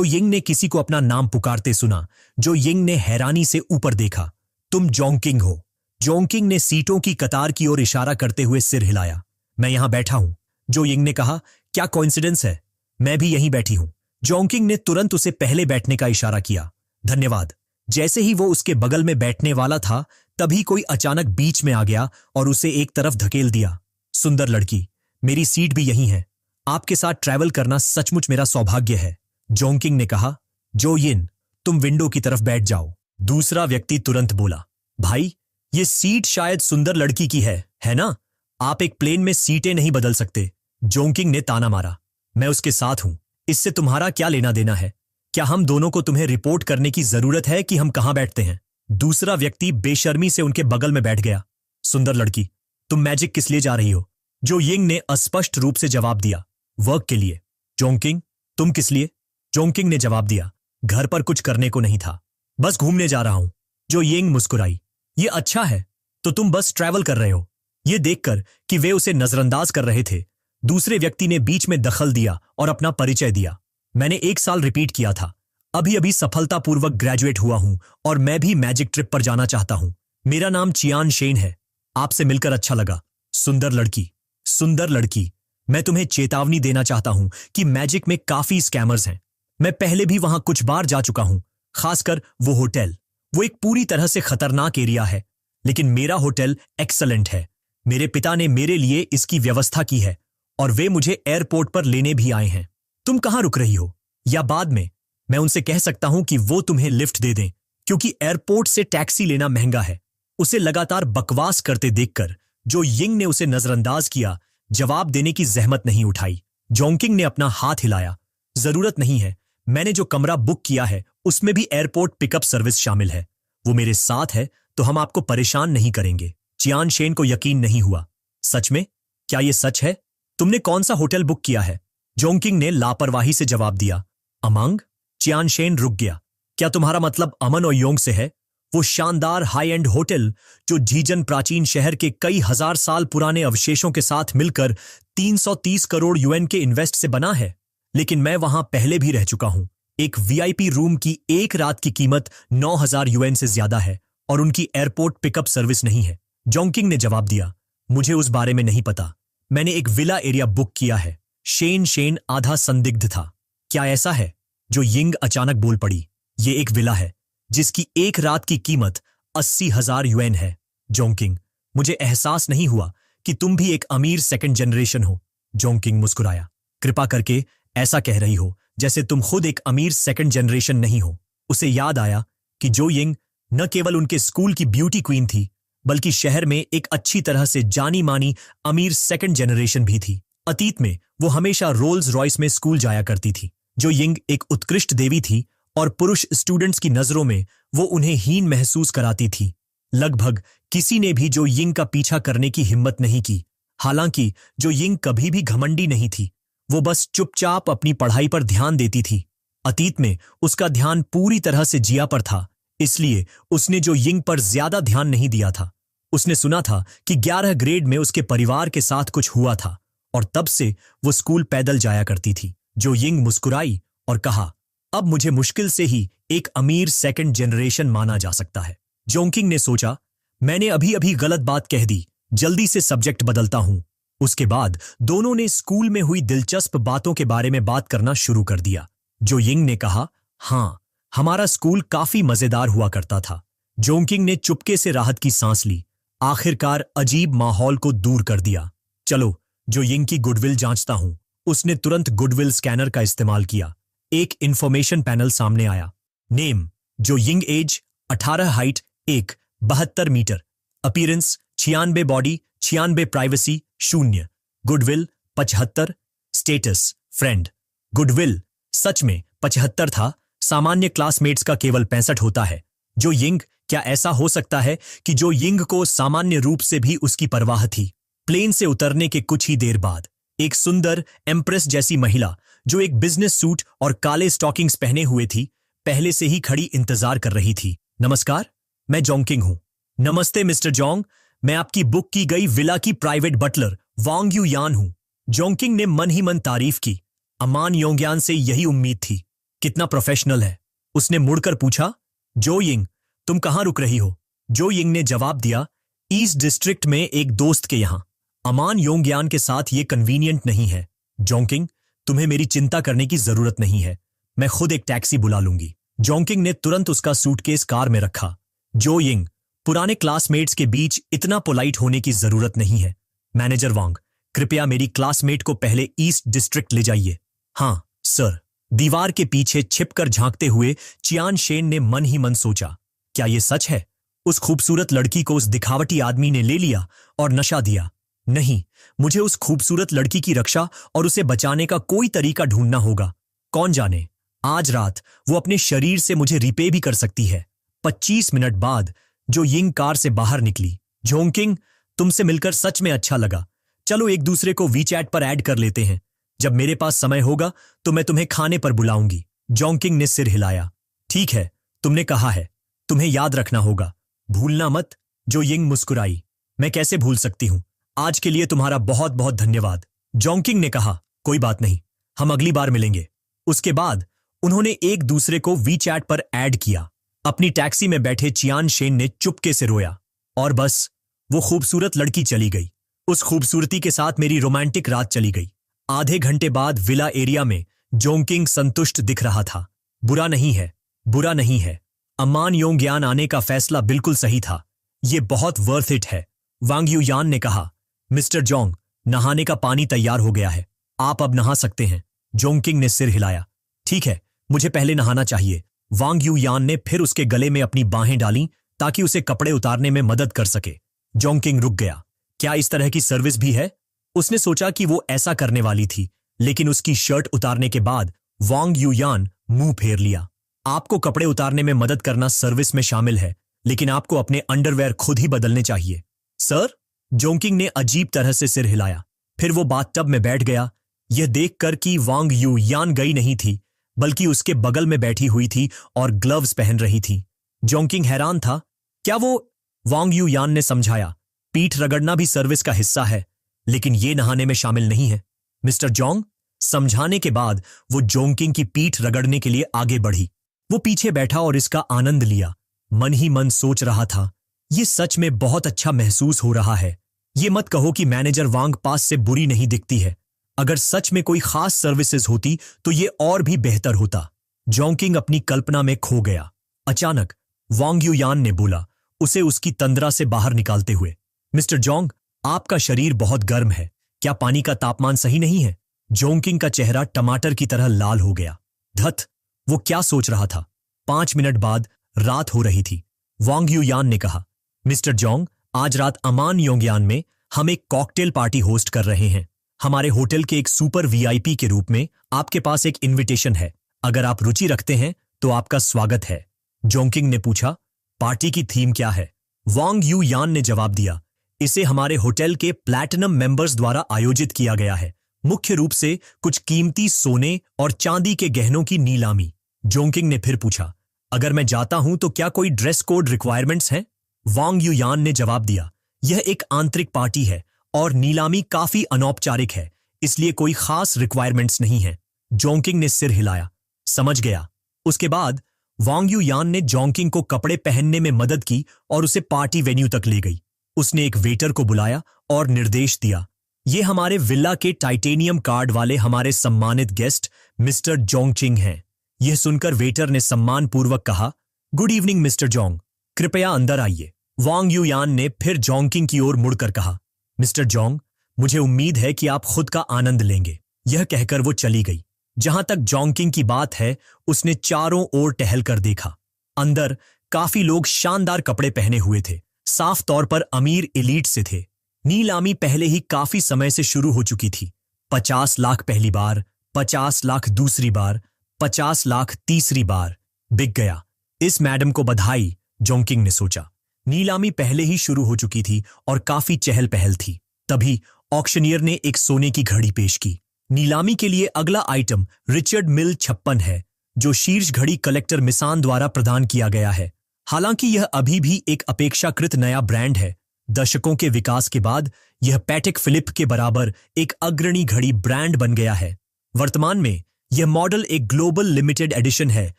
S1: यिंग ने किसी को अपना नाम पुकारते सुना। जो यिंग ने हैरानी से ऊपर देखा। तुम जोंकिंग हो? जोंकिंग ने सीटों की कतार की ओर इशारा करते हुए सिर हिलाया। मैं यहां बैठा हूं। जो यिंग ने कहा, क्या कोइंसिडेंस है, मैं भी यहीं बैठी हूं। जोंकिंग ने तुरंत उसे पहले बैठने का इशारा किया। धन्यवाद। जैसे ही वो उसके बगल में बैठने वाला था, तभी कोई अचानक बीच में आ गया और उसे एक तरफ धकेल दिया। सुंदर लड़की, मेरी सीट भी यहीं है। आपके साथ ट्रैवल करना सचमुच मेरा सौभाग्य है। जोंकिंग ने कहा, जो यिन, तुम विंडो की तरफ बैठ जाओ। दूसरा व्यक्ति तुरंत बोला, भाई ये सीट शायद सुंदर लड़की की है ना? आप एक प्लेन में सीटें नहीं बदल सकते। जोंकिंग ने ताना मारा। मैं उसके साथ हूं, इससे तुम्हारा क्या लेना देना है? क्या हम दोनों को तुम्हें रिपोर्ट करने की जरूरत है कि हम कहां बैठते हैं? दूसरा व्यक्ति बेशर्मी से उनके बगल में बैठ गया। सुंदर लड़की, तुम मैजिक किस लिए जा रही हो? जो यिंग ने अस्पष्ट रूप से जवाब दिया, वर्क के लिए। जोंकिंग, तुम किस लिए? जोंकिंग ने जवाब दिया, घर पर कुछ करने को नहीं था, बस घूमने जा रहा हूं। जो यिंग मुस्कुराई, ये अच्छा है, तो तुम बस ट्रैवल कर रहे हो। ये देखकर कि वे उसे नजरअंदाज कर रहे थे, दूसरे व्यक्ति ने बीच में दखल दिया और अपना परिचय दिया। मैंने 1 साल रिपीट किया था, अभी अभी सफलतापूर्वक ग्रेजुएट हुआ हूं और मैं भी मैजिक ट्रिप पर जाना चाहता हूं। मेरा नाम चियान शेन है, आपसे मिलकर अच्छा लगा। सुंदर लड़की, सुंदर लड़की, मैं तुम्हें चेतावनी देना चाहता हूं कि मैजिक में काफी स्कैमर्स हैं। मैं पहले भी वहां कुछ बार जा चुका हूं, खासकर वो होटल। वो एक पूरी तरह से खतरनाक एरिया है, लेकिन मेरा होटल एक्सलेंट है। मेरे पिता ने मेरे लिए इसकी व्यवस्था की है और वे मुझे एयरपोर्ट पर लेने भी आए हैं। तुम कहां रुक रही हो? या बाद में मैं उनसे कह सकता हूं कि वो तुम्हें लिफ्ट दे दें, क्योंकि एयरपोर्ट से टैक्सी लेना महंगा है। उसे लगातार बकवास करते देखकर जो यिंग ने उसे नजरअंदाज किया, जवाब देने की जहमत नहीं उठाई। जोंकिंग ने अपना हाथ हिलाया, जरूरत नहीं है, मैंने जो कमरा बुक किया है उसमें भी एयरपोर्ट पिकअप सर्विस शामिल है। वो मेरे साथ है तो हम आपको परेशान नहीं करेंगे। चियान शेन को यकीन नहीं हुआ। सच में? क्या ये सच है? तुमने कौन सा होटल बुक किया है? जोंकिंग ने लापरवाही से जवाब दिया, अमंग। चियान शेन रुक गया। क्या तुम्हारा मतलब अमन और योंग से है? वो शानदार हाई एंड होटल जो झीजन प्राचीन शहर के कई हजार साल पुराने अवशेषों के साथ मिलकर 330 करोड़ यूएन के इन्वेस्ट से बना है। लेकिन मैं वहां पहले भी रह चुका हूं। एक वीआईपी रूम की एक रात की कीमत 9000 यूएन से ज्यादा है और उनकी एयरपोर्ट पिकअप सर्विस नहीं है। जोंकिंग ने जवाब दिया, मुझे उस बारे में नहीं पता, मैंने एक विला एरिया बुक किया है। शेन आधा संदिग्ध था। क्या ऐसा है? जो यिंग अचानक बोल पड़ी, ये एक विला है जिसकी एक रात की कीमत 80,000 यूएन है। जोंकिंग, मुझे एहसास नहीं हुआ कि तुम भी एक अमीर सेकंड जनरेशन हो। जोंकिंग मुस्कुराया, कृपा करके ऐसा कह रही हो जैसे तुम खुद एक अमीर सेकंड जनरेशन नहीं हो। उसे याद आया कि जो यिंग न केवल उनके स्कूल की ब्यूटी क्वीन थी, बल्कि शहर में एक अच्छी तरह से जानी मानी अमीर सेकंड जनरेशन भी थी। अतीत में वो हमेशा रोल्स रॉयस में स्कूल जाया करती थी। जो यिंग एक उत्कृष्ट देवी थी और पुरुष स्टूडेंट्स की नजरों में वो उन्हें हीन महसूस कराती थी। लगभग किसी ने भी जो यिंग का पीछा करने की हिम्मत नहीं की। हालांकि जो यिंग कभी भी घमंडी नहीं थी, वो बस चुपचाप अपनी पढ़ाई पर ध्यान देती थी। अतीत में उसका ध्यान पूरी तरह से जिया पर था, इसलिए उसने जो यिंग पर ज्यादा ध्यान नहीं दिया था। उसने सुना था कि 11 ग्रेड में उसके परिवार के साथ कुछ हुआ था और तब से वो स्कूल पैदल जाया करती थी। जो यिंग मुस्कुराई और कहा, अब मुझे मुश्किल से ही एक अमीर सेकंड जनरेशन माना जा सकता है। जोंकिंग ने सोचा, मैंने अभी अभी गलत बात कह दी, जल्दी से सब्जेक्ट बदलता हूं। उसके बाद दोनों ने स्कूल में हुई दिलचस्प बातों के बारे में बात करना शुरू कर दिया। जो यिंग ने कहा, हां, हमारा स्कूल काफी मजेदार हुआ करता था। जोंकिंग ने चुपके से राहत की सांस ली, आखिरकार अजीब माहौल को दूर कर दिया। चलो, जो यिंग की गुडविल जांचता हूं। उसने तुरंत गुडविल स्कैनर का इस्तेमाल किया। एक इंफॉर्मेशन पैनल सामने आया। नेम, जो यिंग, age 18, height 1.72 metre, appearance 96, body 96, privacy 0, goodwill 75, status friend. Goodwill सच में 75 था, सामान्य क्लासमेट्स का केवल 65 होता है। जो यिंग, क्या ऐसा हो सकता है कि जो यिंग को सामान्य रूप से भी उसकी परवाह थी? प्लेन से उतरने के कुछ ही देर बाद एक सुंदर एम्प्रेस जैसी महिला जो एक बिजनेस सूट और काले स्टॉकिंग्स पहने हुए थी, पहले से ही खड़ी इंतजार कर रही थी। नमस्कार, मैं जोंकिंग हूं। नमस्ते मिस्टर जोंग, मैं आपकी बुक की गई विला की प्राइवेट बटलर वांग यू यान हूं। जोंकिंग ने मन ही मन तारीफ की। अमान योंगयान से यही उम्मीद थी। कितना प्रोफेशनल है। उसने मुड़कर पूछा, जो यिंग, तुम कहां रुक रही हो? जो यिंग ने जवाब दिया, ईस्ट डिस्ट्रिक्ट में एक दोस्त के यहां। अमान योंगयान के साथ ये कन्वीनियंट नहीं है। जोंकिंग, तुम्हें मेरी चिंता करने की जरूरत नहीं है, मैं खुद एक टैक्सी बुला लूंगी। जोंकिंग ने तुरंत उसका सूटकेस कार में रखा। जो यिंग, पुराने क्लासमेट्स के बीच इतना पोलाइट होने की जरूरत नहीं है। मैनेजर वांग, कृपया मेरी क्लासमेट को पहले ईस्ट डिस्ट्रिक्ट ले जाइए। हाँ सर। दीवार के पीछे छिपकर झांकते हुए चियान शेन ने मन ही मन सोचा, क्या ये सच है? उस खूबसूरत लड़की को उस दिखावटी आदमी ने ले लिया और नशा दिया। नहीं, मुझे उस खूबसूरत लड़की की रक्षा और उसे बचाने का कोई तरीका ढूंढना होगा। कौन जाने, आज रात वो अपने शरीर से मुझे रिपे भी कर सकती है। 25 मिनट बाद जो यिंग कार से बाहर निकली। जोंकिंग, तुमसे मिलकर सच में अच्छा लगा। चलो एक दूसरे को वीचैट पर ऐड कर लेते हैं। जब मेरे पास समय होगा तो मैं तुम्हें खाने पर बुलाऊंगी। जोंकिंग ने सिर हिलाया। ठीक है, तुमने कहा है। तुम्हें याद रखना होगा, भूलना मत। जो यिंग मुस्कुराई। मैं कैसे भूल सकती हूं। आज के लिए तुम्हारा बहुत बहुत धन्यवाद। जोंकिंग ने कहा, कोई बात नहीं, हम अगली बार मिलेंगे। उसके बाद उन्होंने एक दूसरे को वीचैट पर ऐड किया। अपनी टैक्सी में बैठे चियान शेन ने चुपके से रोया। और बस वो खूबसूरत लड़की चली गई। उस खूबसूरती के साथ मेरी रोमांटिक रात चली गई। आधे घंटे बाद विला एरिया में जोंकिंग संतुष्ट दिख रहा था। बुरा नहीं है, बुरा नहीं है। अम्मान योंगयान आने का फैसला बिल्कुल सही था। ये बहुत वर्थ इट है। वांग यूयान ने कहा, मिस्टर जोंग, नहाने का पानी तैयार हो गया है, आप अब नहा सकते हैं। जोंकिंग ने सिर हिलाया। ठीक है, मुझे पहले नहाना चाहिए। वांग यूयान ने फिर उसके गले में अपनी बाहें डालीं ताकि उसे कपड़े उतारने में मदद कर सके। जोंकिंग रुक गया। क्या इस तरह की सर्विस भी है? उसने सोचा कि वो ऐसा करने वाली थी, लेकिन उसकी शर्ट उतारने के बाद वांग यूयान मुंह फेर लिया। आपको कपड़े उतारने में मदद करना सर्विस में शामिल है, लेकिन आपको अपने अंडरवेयर खुद ही बदलने चाहिए। सर? जोंकिंग ने अजीब तरह से सिर हिलाया। फिर वो बाथटब में बैठ गया, यह देखकर कि वांग यूयान गई नहीं थी, बल्कि उसके बगल में बैठी हुई थी और ग्लव्स पहन रही थी। जोंकिंग हैरान था। क्या वो? वांग यूयान ने समझाया, पीठ रगड़ना भी सर्विस का हिस्सा है, लेकिन ये नहाने में शामिल नहीं है। Mister Jong? समझाने के बाद वो जोंकिंग की पीठ रगड़ने के लिए आगे बढ़ी। वो पीछे बैठा और इसका आनंद लिया। मन ही मन सोच रहा था, ये सच में बहुत अच्छा महसूस हो रहा है। ये मत कहो कि मैनेजर वांग पास से बुरी नहीं दिखती है। अगर सच में कोई खास सर्विसेज होती तो ये और भी बेहतर होता। जोंकिंग अपनी कल्पना में खो गया। अचानक वांग यूयान ने बोला, उसे उसकी तंद्रा से बाहर निकालते हुए, मिस्टर जोंग, आपका शरीर बहुत गर्म है। क्या पानी का तापमान सही नहीं है? जोंकिंग का चेहरा टमाटर की तरह लाल हो गया। धत, वो क्या सोच रहा था? 5 मिनट बाद रात हो रही थी। वांग यूयान ने कहा, मिस्टर जोंग, आज रात अमान योंगयान में हम एक कॉकटेल पार्टी होस्ट कर रहे हैं। हमारे होटल के एक सुपर वीआईपी के रूप में आपके पास एक इनविटेशन है। अगर आप रुचि रखते हैं तो आपका स्वागत है। जोंकिंग ने पूछा, पार्टी की थीम क्या है? वांग यूयान ने जवाब दिया, इसे हमारे होटल के प्लैटिनम मेंबर्स द्वारा आयोजित किया गया है। मुख्य रूप से कुछ कीमती सोने और चांदी के गहनों की नीलामी। जोंकिंग ने फिर पूछा, अगर मैं जाता हूं तो क्या कोई ड्रेस कोड रिक्वायरमेंट्स हैं? वांग यूयान ने जवाब दिया, यह एक आंतरिक पार्टी है और नीलामी काफी अनौपचारिक है, इसलिए कोई खास रिक्वायरमेंट्स नहीं है। जोंकिंग ने सिर हिलाया। समझ गया। उसके बाद वांग यूयान ने जोंकिंग को कपड़े पहनने में मदद की और उसे पार्टी वेन्यू तक ले गई। उसने एक वेटर को बुलाया और निर्देश दिया, ये हमारे विला के टाइटेनियम कार्ड वाले हमारे सम्मानित गेस्ट मिस्टर जोंगचिंग हैं। यह सुनकर वेटर ने सम्मानपूर्वक कहा, गुड इवनिंग मिस्टर जोंग, कृपया अंदर आइए। वांग यूयान ने फिर जोंकिंग की ओर मुड़कर कहा, मिस्टर जोंग, मुझे उम्मीद है कि आप खुद का आनंद लेंगे। यह कहकर वो चली गई। जहां तक जोंकिंग की बात है, उसने चारों ओर टहल कर देखा। अंदर काफी लोग शानदार कपड़े पहने हुए थे, साफ तौर पर अमीर एलीट से थे। नीलामी पहले ही काफी समय से शुरू हो चुकी थी। 50 लाख पहली बार, 50 लाख दूसरी बार, 50 लाख तीसरी बार। बिक गया। इस मैडम को बधाई, जोंकिंग ने सोचा। नीलामी पहले ही शुरू हो चुकी थी और काफी चहल पहल थी। तभी ऑक्शनियर ने एक सोने की घड़ी पेश की। नीलामी के लिए अगला आइटम रिचर्ड मिल 56 है, जो शीर्ष घड़ी कलेक्टर मिसान द्वारा प्रदान किया गया है। हालांकि यह अभी भी एक अपेक्षाकृत नया ब्रांड है, दशकों के विकास के बाद यह पैटेक फिलिप के बराबर एक अग्रणी घड़ी ब्रांड बन गया है। वर्तमान में यह मॉडल एक ग्लोबल लिमिटेड एडिशन है,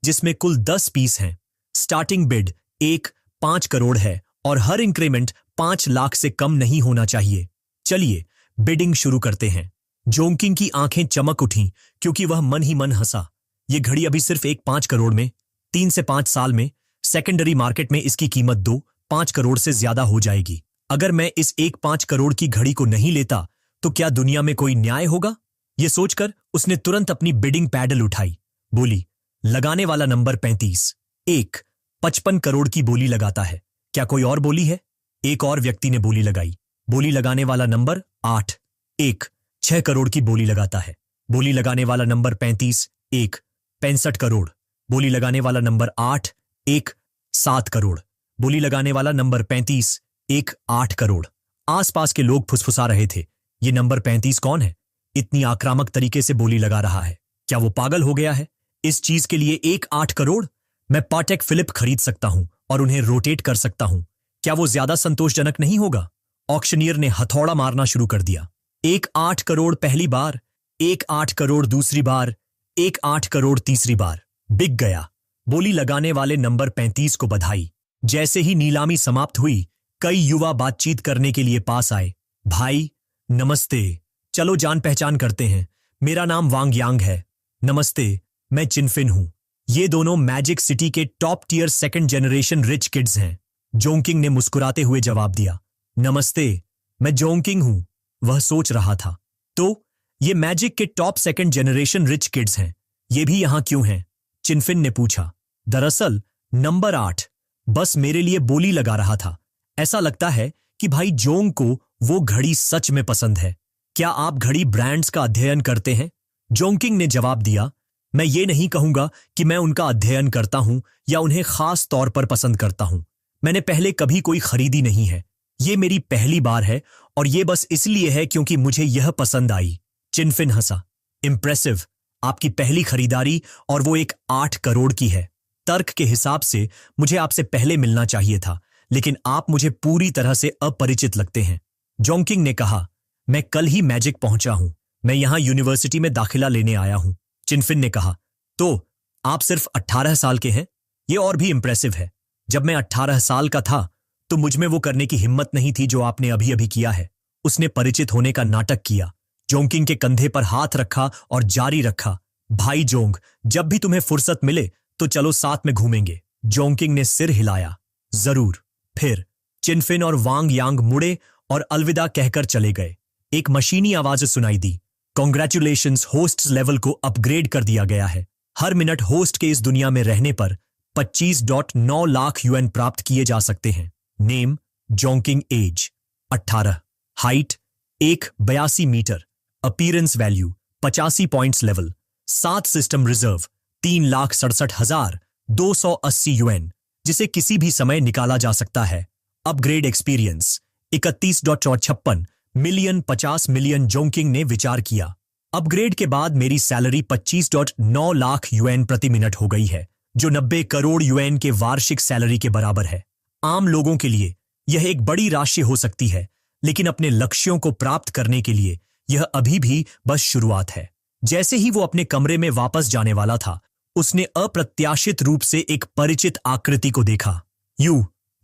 S1: जिसमें कुल 10 पीस हैं। स्टार्टिंग बिड 5 करोड़ है और हर इंक्रीमेंट 5 लाख से कम नहीं होना चाहिए। चलिए बिडिंग शुरू करते हैं। जोंकिंग की आंखें चमक उठीं क्योंकि वह मन ही मन हंसा। यह घड़ी अभी सिर्फ 5 करोड़ में, 3 से 5 साल में सेकेंडरी मार्केट में इसकी कीमत 5 करोड़ से ज्यादा हो जाएगी। अगर मैं इस 5 करोड़ की घड़ी को नहीं लेता तो क्या दुनिया में कोई न्याय होगा? यह सोचकर उसने तुरंत अपनी बिडिंग पैडल उठाई। बोली, लगाने वाला नंबर 35। एक 55 करोड़ की बोली लगाता है। क्या कोई और बोली है? एक और व्यक्ति ने बोली लगाई। बोली लगाने वाला नंबर 8। एक 6 करोड़ की बोली लगाता है। बोली लगाने वाला नंबर 35। एक 65 करोड़। बोली लगाने वाला नंबर 8। एक 7 करोड़। बोली लगाने वाला नंबर 35। एक 8 करोड़। आसपास के लोग फुसफुसा रहे थे, ये नंबर 35 कौन है? इतनी आक्रामक तरीके से बोली लगा रहा है। क्या वो पागल हो गया है? इस चीज के लिए एक 8 करोड़? मैं पाटेक फिलिप खरीद सकता हूं और उन्हें रोटेट कर सकता हूं। क्या वो ज्यादा संतोषजनक नहीं होगा? ऑक्शनियर ने हथौड़ा मारना शुरू कर दिया। एक 8 करोड़ पहली बार, एक 8 करोड़ दूसरी बार, एक 8 करोड़ तीसरी बार। बिक गया। बोली लगाने वाले नंबर 35 को बधाई। जैसे ही नीलामी समाप्त हुई, कई युवा बातचीत करने के लिए पास आए। भाई नमस्ते, चलो जान पहचान करते हैं। मेरा नाम वांग यांग है। नमस्ते, मैं चिनफिन हूं। ये दोनों मैजिक सिटी के top tier second generation rich kids हैं। जोंकिंग ने मुस्कुराते हुए जवाब दिया। नमस्ते, मैं जोंकिंग हूं। वह सोच रहा था, तो ये मैजिक के top second generation rich kids हैं, ये भी यहां क्यों हैं? चिनफिन ने पूछा। दरअसल नंबर 8 बस मेरे लिए बोली लगा रहा था। ऐसा लगता है कि भाई जोंग को वो घड़ी सच में पसंद है। क्या आप घड़ी ब्रांड्स का अध्ययन करते हैं? जोंकिंग ने जवाब दिया, मैं ये नहीं कहूंगा कि मैं उनका अध्ययन करता हूं या उन्हें खास तौर पर पसंद करता हूं। मैंने पहले कभी कोई खरीदी नहीं है। ये मेरी पहली बार है और ये बस इसलिए है क्योंकि मुझे यह पसंद आई। चिनफिन हंसा। इम्प्रेसिव, आपकी पहली खरीदारी और वो एक 8 करोड़ की है। तर्क के हिसाब से मुझे आपसे पहले मिलना चाहिए था, लेकिन आप मुझे पूरी तरह से अपरिचित लगते हैं। जोंकिंग ने कहा, मैं कल ही मैजिक पहुंचा हूं। मैं यहां यूनिवर्सिटी में दाखिला लेने आया हूं। चिनफिन ने कहा, तो आप सिर्फ 18 साल के हैं? ये और भी इंप्रेसिव है। जब मैं 18 साल का था तो मुझ में वो करने की हिम्मत नहीं थी जो आपने अभी अभी किया है। उसने परिचित होने का नाटक किया। जोंकिंग के कंधे पर हाथ रखा और जारी रखा, भाई जोंग, जब भी तुम्हें फुर्सत मिले तो चलो साथ में घूमेंगे। जोंकिंग ने सिर हिलाया। जरूर। फिर चिनफिन और वांग यांग मुड़े और अलविदा कहकर चले गए। एक मशीनी आवाज सुनाई दी। कॉन्ग्रेचुलेशंस, होस्ट लेवल को अपग्रेड कर दिया गया है। हर मिनट होस्ट के इस दुनिया में रहने पर 25.9 लाख यूएन प्राप्त किए जा सकते हैं। नेम जोंकिंग, age 18, height 1.82 metre, appearance value 85 points level, 7 system reserve 3,67,280 yuan, जिसे किसी भी समय निकाला जा सकता है। Upgrade experience 31.56 million 50 million. जोंकिंग ने विचार किया। अपग्रेड के बाद मेरी सैलरी 25.9 लाख यूएन प्रति मिनट हो गई है, जो 90 करोड़ यूएन के वार्षिक सैलरी के बराबर है। आम लोगों के लिए यह एक बड़ी राशि हो सकती है, लेकिन अपने लक्ष्यों को प्राप्त करने के लिए यह अभी भी बस शुरुआत है। जैसे ही वो अपने कमरे में वापस जाने वाला था, उसने अप्रत्याशित रूप से एक परिचित आकृति को देखा।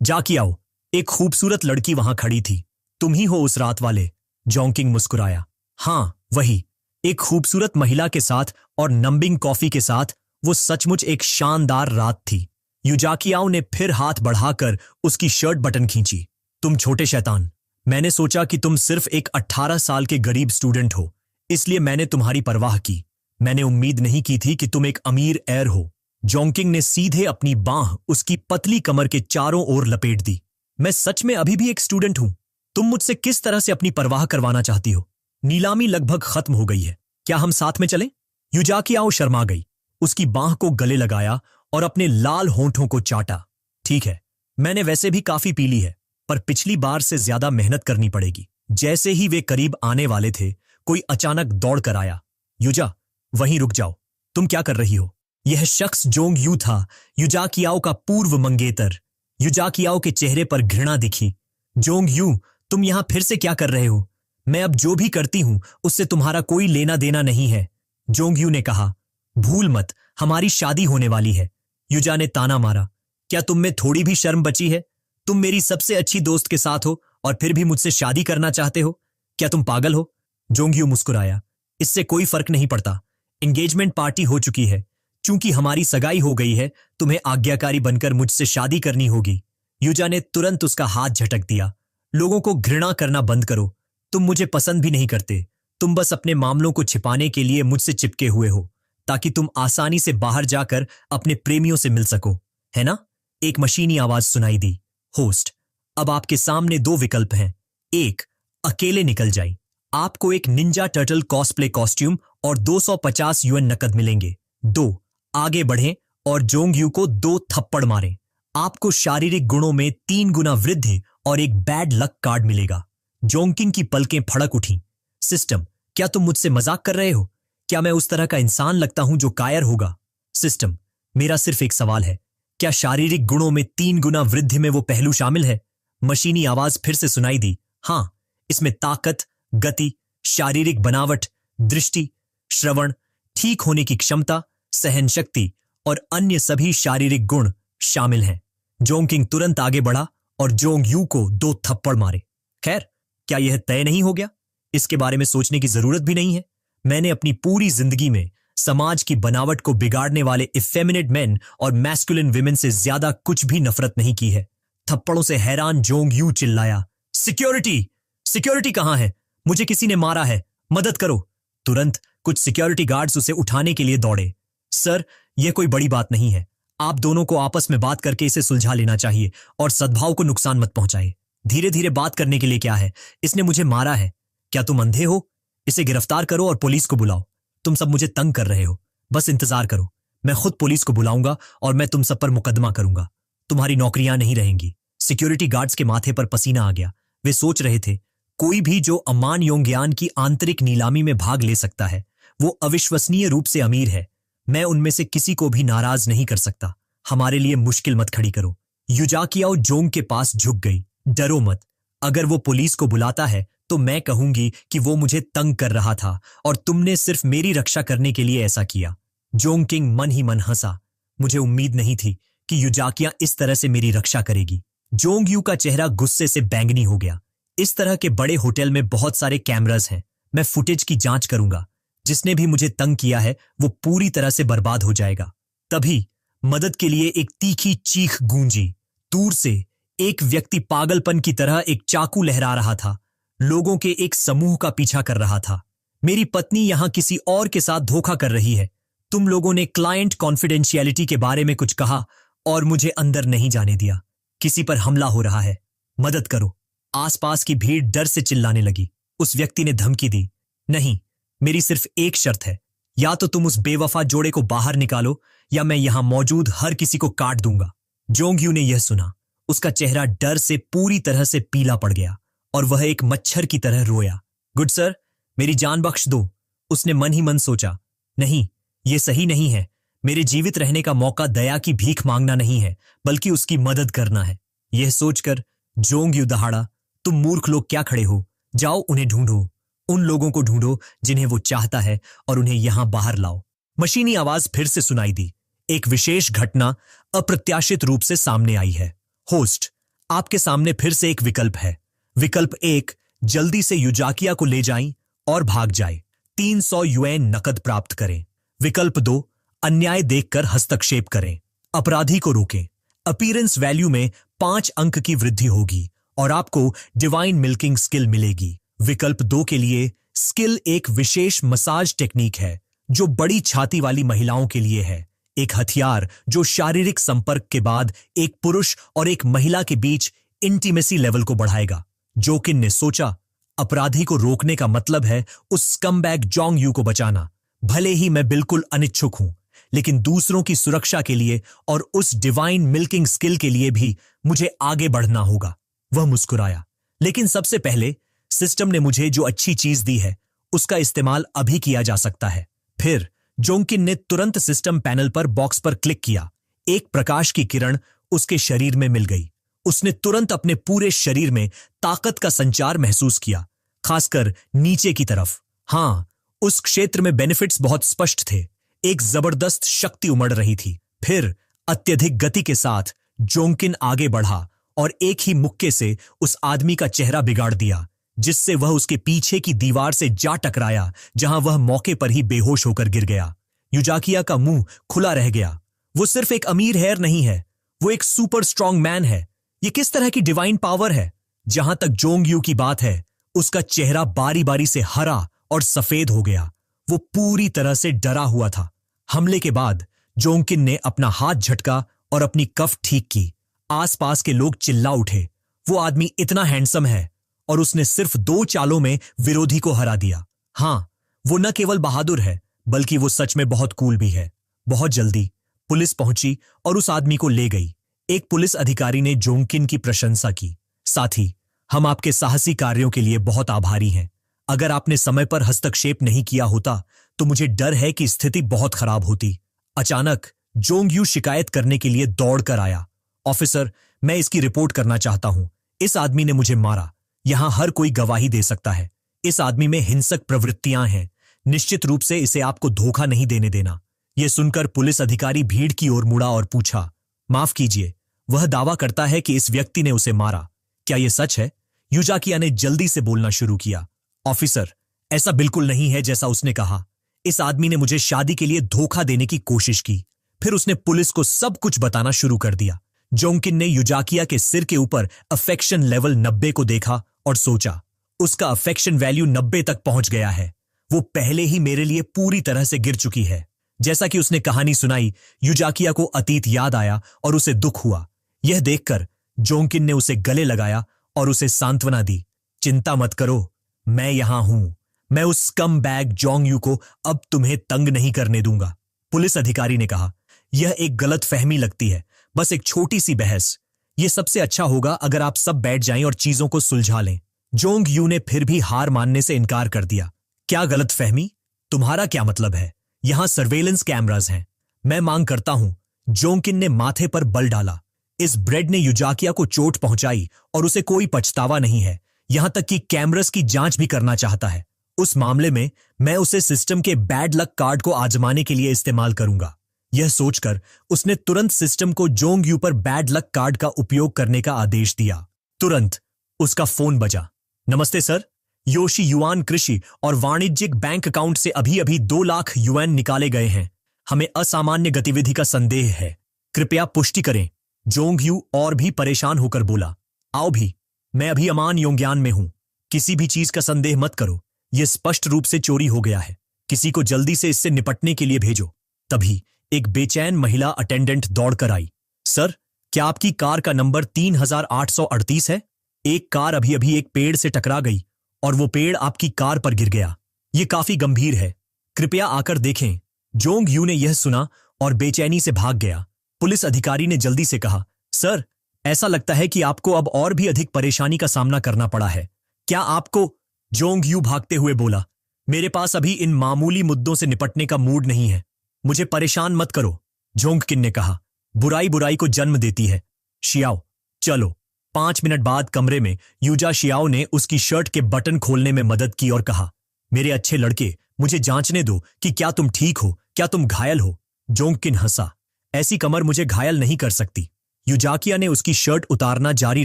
S1: जाके आओ, एक खूबसूरत लड़की वहां खड़ी थी। तुम ही हो उस रात वाले? जोंकिंग मुस्कुराया। हाँ, वही। एक खूबसूरत महिला के साथ और नंबिंग कॉफी के साथ वो सचमुच एक शानदार रात थी। युजाकियाओ ने फिर हाथ बढ़ाकर उसकी शर्ट बटन खींची। तुम छोटे शैतान, मैंने सोचा कि तुम सिर्फ एक 18 साल के गरीब स्टूडेंट हो, इसलिए मैंने तुम्हारी परवाह की। मैंने उम्मीद नहीं की थी कि तुम एक अमीर एयर हो। जोंकिंग ने सीधे अपनी बांह उसकी पतली कमर के चारों ओर लपेट दी। मैं सच में अभी भी एक स्टूडेंट हूं। तुम मुझसे किस तरह से अपनी परवाह करवाना चाहती हो? नीलामी लगभग खत्म हो गई है। क्या हम साथ में चलें? युजाकियाओ शर्मा गई। उसकी बांह को गले लगाया और अपने लाल होंठों को चाटा। ठीक है, मैंने वैसे भी काफी पी ली है, पर पिछली बार से ज्यादा मेहनत करनी पड़ेगी। जैसे ही वे करीब आने वाले थे, कोई अचानक दौड़ कर आया। युजा, वहीं रुक जाओ। तुम क्या कर रही हो? यह शख्स जोंग यू था, युजाकियाओ का पूर्व मंगेतर। युजाकियाओ के चेहरे पर घृणा दिखी। जोंग यू, तुम यहां फिर से क्या कर रहे हो? मैं अब जो भी करती हूं उससे तुम्हारा कोई लेना देना नहीं है। जोंग यू ने कहा। भूल मत, हमारी शादी होने वाली है। युजा ने ताना मारा। क्या तुम में थोड़ी भी शर्म बची है? तुम मेरी सबसे अच्छी दोस्त के साथ हो और फिर भी मुझसे शादी करना चाहते हो? क्या तुम पागल हो? जोंग यू मुस्कुराया। इससे कोई फर्क नहीं पड़ता। एंगेजमेंट पार्टी हो चुकी है। चूंकि हमारी सगाई हो गई है, तुम्हें आज्ञाकारी बनकर मुझसे शादी करनी होगी। युजा ने तुरंत उसका हाथ झटक दिया। लोगों को घृणा करना बंद करो। तुम मुझे पसंद भी नहीं करते। तुम बस अपने मामलों को छिपाने के लिए मुझसे चिपके हुए हो, ताकि तुम आसानी से बाहर जाकर अपने प्रेमियों से मिल सको, है ना? एक मशीनी आवाज सुनाई दी। होस्ट, अब आपके सामने दो विकल्प हैं। एक, अकेले निकल जाए। आपको एक निंजा टर्टल कॉस्प्ले कॉस्ट्यूम और 250 यूएन नकद मिलेंगे। दो, आगे बढ़ें और जोंग यू को 2 थप्पड़ मारें। आपको शारीरिक गुणों में 3 गुना वृद्धि और एक बैड लक कार्ड मिलेगा। जोंकिंग की पलकें फड़क उठी। सिस्टम, क्या तुम मुझसे मजाक कर रहे हो? क्या मैं उस तरह का इंसान लगता हूं जो कायर होगा? सिस्टम, मेरा सिर्फ एक सवाल है, क्या शारीरिक गुणों में 3 गुना वृद्धि में वो पहलू शामिल है? मशीनी आवाज फिर से सुनाई दी। हां, इसमें ताकत, गति, शारीरिक बनावट, दृष्टि, श्रवण, ठीक होने की क्षमता, सहन शक्ति और अन्य सभी शारीरिक गुण शामिल हैं। जोंकिंग तुरंत आगे बढ़ा और जोंग यू को 2 थप्पड़ मारे। खैर, क्या यह तय नहीं हो गया? इसके बारे में सोचने की जरूरत भी नहीं है। मैंने अपनी पूरी जिंदगी में समाज की बनावट को बिगाड़ने वाले इफेमिनेट मेन और मैस्कुलिन विमेन से ज्यादा कुछ भी नफरत नहीं की है। थप्पड़ों से हैरान जोंग यू चिल्लाया, सिक्योरिटी! सिक्योरिटी कहां है? मुझे किसी ने मारा है, मदद करो! तुरंत कुछ सिक्योरिटी गार्ड्स उसे उठाने के लिए दौड़े। सर, यह कोई बड़ी बात नहीं है। आप दोनों को आपस में बात करके इसे सुलझा लेना चाहिए और सद्भाव को नुकसान मत पहुंचाए। धीरे धीरे बात करने के लिए क्या है? इसने मुझे मारा है। क्या तुम अंधे हो? इसे गिरफ्तार करो और पुलिस को बुलाओ। तुम सब मुझे तंग कर रहे हो। बस इंतजार करो, मैं खुद पुलिस को बुलाऊंगा और मैं तुम सब पर मुकदमा करूंगा। तुम्हारी नौकरियां नहीं रहेंगी। सिक्योरिटी गार्ड्स के माथे पर पसीना आ गया। वे सोच रहे थे, कोई भी जो अमान योंगयान की आंतरिक नीलामी में भाग ले सकता है, वो अविश्वसनीय रूप से अमीर है। मैं उनमें से किसी को भी नाराज नहीं कर सकता। हमारे लिए मुश्किल मत खड़ी करो। युजाकियाओ जोंग के पास झुक गई। डरो मत। अगर वो पुलिस को बुलाता है तो मैं कहूंगी कि वो मुझे तंग कर रहा था और तुमने सिर्फ मेरी रक्षा करने के लिए ऐसा किया। जोंग किंग मन ही मन हंसा। मुझे उम्मीद नहीं थी कि युजाकिया इस तरह से मेरी रक्षा करेगी। जोंग यू का चेहरा गुस्से से बैंगनी हो गया। इस तरह के बड़े होटल में बहुत सारे कैमरास हैं। मैं फुटेज की जांच करूंगा। जिसने भी मुझे तंग किया है वो पूरी तरह से बर्बाद हो जाएगा। तभी मदद के लिए एक तीखी चीख गूंजी। दूर से एक व्यक्ति पागलपन की तरह एक चाकू लहरा रहा था। लोगों के एक समूह का पीछा कर रहा था। मेरी पत्नी यहां किसी और के साथ धोखा कर रही है। तुम लोगों ने क्लाइंट कॉन्फिडेंशियलिटी के बारे में कुछ कहा और मुझे अंदर नहीं जाने दिया। किसी पर हमला हो रहा है, मदद करो। आसपास की भीड़ डर से चिल्लाने लगी। उस व्यक्ति ने धमकी दी, नहीं, मेरी सिर्फ एक शर्त है। या तो तुम उस बेवफा जोड़े को बाहर निकालो या मैं यहां मौजूद हर किसी को काट दूंगा। जोंग यू ने यह सुना। उसका चेहरा डर से पूरी तरह से पीला पड़ गया और वह एक मच्छर की तरह रोया। गुड सर, मेरी जान बख्श दो। उसने मन ही मन सोचा, नहीं, यह सही नहीं है। मेरे जीवित रहने का मौका दया की भीख मांगना नहीं है, बल्कि उसकी मदद करना है। यह सोचकर जोंग यू दहाड़ा, तुम मूर्ख लोग क्या खड़े हो? जाओ उन्हें ढूंढो। उन लोगों को ढूंढो जिन्हें वो चाहता है और उन्हें यहां बाहर लाओ। मशीनी आवाज फिर से सुनाई दी। एक विशेष घटना अप्रत्याशित रूप से सामने आई है। होस्ट, आपके सामने फिर से एक विकल्प है। विकल्प 1, जल्दी से युजाकिया को ले जाएं और भाग जाए। 300 यूएन नकद प्राप्त करें। विकल्प 2, अन्याय देखकर हस्तक्षेप करें। अपराधी को रोकें। अपीयरेंस वैल्यू में 5 अंक की वृद्धि होगी और आपको डिवाइन मिल्किंग स्किल मिलेगी। विकल्प 2 के लिए स्किल एक विशेष मसाज टेक्निक है जो बड़ी छाती वाली महिलाओं के लिए है। एक हथियार जो शारीरिक संपर्क के बाद एक पुरुष और एक महिला के बीच इंटीमेसी लेवल को बढ़ाएगा। जोकिन ने सोचा, अपराधी को रोकने का मतलब है उस स्कमबैग जोंग यू को बचाना। भले ही मैं बिल्कुल अनिच्छुक हूं, लेकिन दूसरों की सुरक्षा के लिए और उस डिवाइन मिल्किंग स्किल के लिए भी मुझे आगे बढ़ना होगा। वह मुस्कुराया, लेकिन सबसे पहले सिस्टम ने मुझे जो अच्छी चीज दी है उसका इस्तेमाल अभी किया जा सकता है। फिर जोंकिन ने तुरंत सिस्टम पैनल पर बॉक्स पर क्लिक किया। एक प्रकाश की किरण उसके शरीर में मिल गई। उसने तुरंत अपने पूरे शरीर में ताकत का संचार महसूस किया, खासकर नीचे की तरफ। हां, उस क्षेत्र में बेनिफिट्स बहुत स्पष्ट थे। एक जबरदस्त शक्ति उमड़ रही थी। फिर अत्यधिक गति के साथ जोंकिन आगे बढ़ा और एक ही मुक्के से उस आदमी का चेहरा बिगाड़ दिया, जिससे वह उसके पीछे की दीवार से जा टकराया, जहां वह मौके पर ही बेहोश होकर गिर गया। युजाकिया का मुंह खुला रह गया। वो सिर्फ एक अमीर हेयर नहीं है, वो एक सुपर स्ट्रांग मैन है। ये किस तरह की डिवाइन पावर है? जहां तक जोंग यू की बात है, उसका चेहरा बारी बारी से हरा और सफेद हो गया। वो पूरी तरह से डरा हुआ था। हमले के बाद जोंकिन ने अपना हाथ झटका और अपनी कफ ठीक की। आसपास के लोग चिल्ला उठे, वो आदमी इतना हैंडसम है और उसने सिर्फ 2 चालों में विरोधी को हरा दिया। हाँ, वो न केवल बहादुर है बल्कि वो सच में बहुत कूल भी है। बहुत जल्दी पुलिस पहुंची और उस आदमी को ले गई। एक पुलिस अधिकारी ने जोंकिन की प्रशंसा की। साथी, हम आपके साहसी कार्यों के लिए बहुत आभारी हैं। अगर आपने समय पर हस्तक्षेप नहीं किया होता तो मुझे डर है कि स्थिति बहुत खराब होती। अचानक जोंग यू शिकायत करने के लिए दौड़कर आया। ऑफिसर, मैं इसकी रिपोर्ट करना चाहता हूं। इस आदमी ने मुझे मारा। यहां हर कोई गवाही दे सकता है। इस आदमी में हिंसक प्रवृत्तियां हैं। निश्चित रूप से इसे आपको धोखा नहीं देने देना। यह सुनकर पुलिस अधिकारी भीड़ की ओर मुड़ा और पूछा, माफ कीजिए, वह दावा करता है कि इस व्यक्ति ने उसे मारा। क्या यह सच है? युजाकिया ने जल्दी से बोलना शुरू किया। ऑफिसर, ऐसा बिल्कुल नहीं है जैसा उसने कहा। इस आदमी ने मुझे शादी के लिए धोखा देने की कोशिश की। फिर उसने पुलिस को सब कुछ बताना शुरू कर दिया। जोंकिन ने युजाकिया के सिर के ऊपर अफेक्शन लेवल 90 को देखा और सोचा, उसका अफेक्शन वैल्यू 90 तक पहुंच गया है। वो पहले ही मेरे लिए पूरी तरह से गिर चुकी है। जैसा कि उसने कहानी सुनाई, युजाकिया को अतीत याद आया और उसे दुख हुआ। यह देखकर जोंकिन ने उसे गले लगाया और उसे सांत्वना दी। चिंता मत करो, मैं यहां हूं। मैं उस स्कम बैग जोंग यू को अब तुम्हें तंग नहीं करने दूंगा। पुलिस अधिकारी ने कहा, यह एक गलत फहमी लगती है, बस एक छोटी सी बहस। यह सबसे अच्छा होगा अगर आप सब बैठ जाएं और चीजों को सुलझा लें। जोंग यू ने फिर भी हार मानने से इनकार कर दिया। क्या गलत फहमी? तुम्हारा क्या मतलब है? यहां सर्वेलेंस कैमरास हैं। मैं मांग करता हूं। जोंकिन ने माथे पर बल डाला। इस ब्रेड ने युजाकिया को चोट पहुंचाई और उसे कोई पछतावा नहीं है। यहां तक कि कैमरास की जांच भी करना चाहता है। उस मामले में मैं उसे सिस्टम के बैड लक कार्ड को आजमाने के लिए इस्तेमाल करूंगा। यह सोचकर उसने तुरंत सिस्टम को जोंग यू पर बैड लक कार्ड का उपयोग करने का आदेश दिया। तुरंत उसका फोन बजा। नमस्ते सर, योशी युआन कृषि और वाणिज्यिक बैंक अकाउंट से अभी अभी 2 लाख युआन निकाले गए हैं। हमें असामान्य गतिविधि का संदेह है, कृपया पुष्टि करें। जोंग यू और भी परेशान होकर बोला, आओ भी, मैं अभी अमान योंग्यान में हूं। किसी भी चीज का संदेह मत करो। यह स्पष्ट रूप से चोरी हो गया है। किसी को जल्दी से इससे निपटने के लिए भेजो। तभी एक बेचैन महिला अटेंडेंट दौड़कर आई। सर, क्या आपकी कार का नंबर 3838 है? एक कार अभी अभी एक पेड़ से टकरा गई और वो पेड़ आपकी कार पर गिर गया। ये काफी गंभीर है, कृपया आकर देखें। जोंग यू ने यह सुना और बेचैनी से भाग गया। पुलिस अधिकारी ने जल्दी से कहा, सर, ऐसा लगता है कि आपको अब और भी अधिक परेशानी का सामना करना पड़ा है। क्या आपको? जोंग यू भागते हुए बोला, मेरे पास अभी इन मामूली मुद्दों से निपटने का मूड नहीं है। मुझे परेशान मत करो। जोंगकिन ने कहा, बुराई बुराई को जन्म देती है। शियाओ, चलो। 5 मिनट बाद कमरे में यूजा शियाओ ने उसकी शर्ट के बटन खोलने में मदद की और कहा, मेरे अच्छे लड़के, मुझे जांचने दो कि क्या तुम ठीक हो, क्या तुम घायल हो। जोंगकिन हंसा, ऐसी कमर मुझे घायल नहीं कर सकती। युजाकिया ने उसकी शर्ट उतारना जारी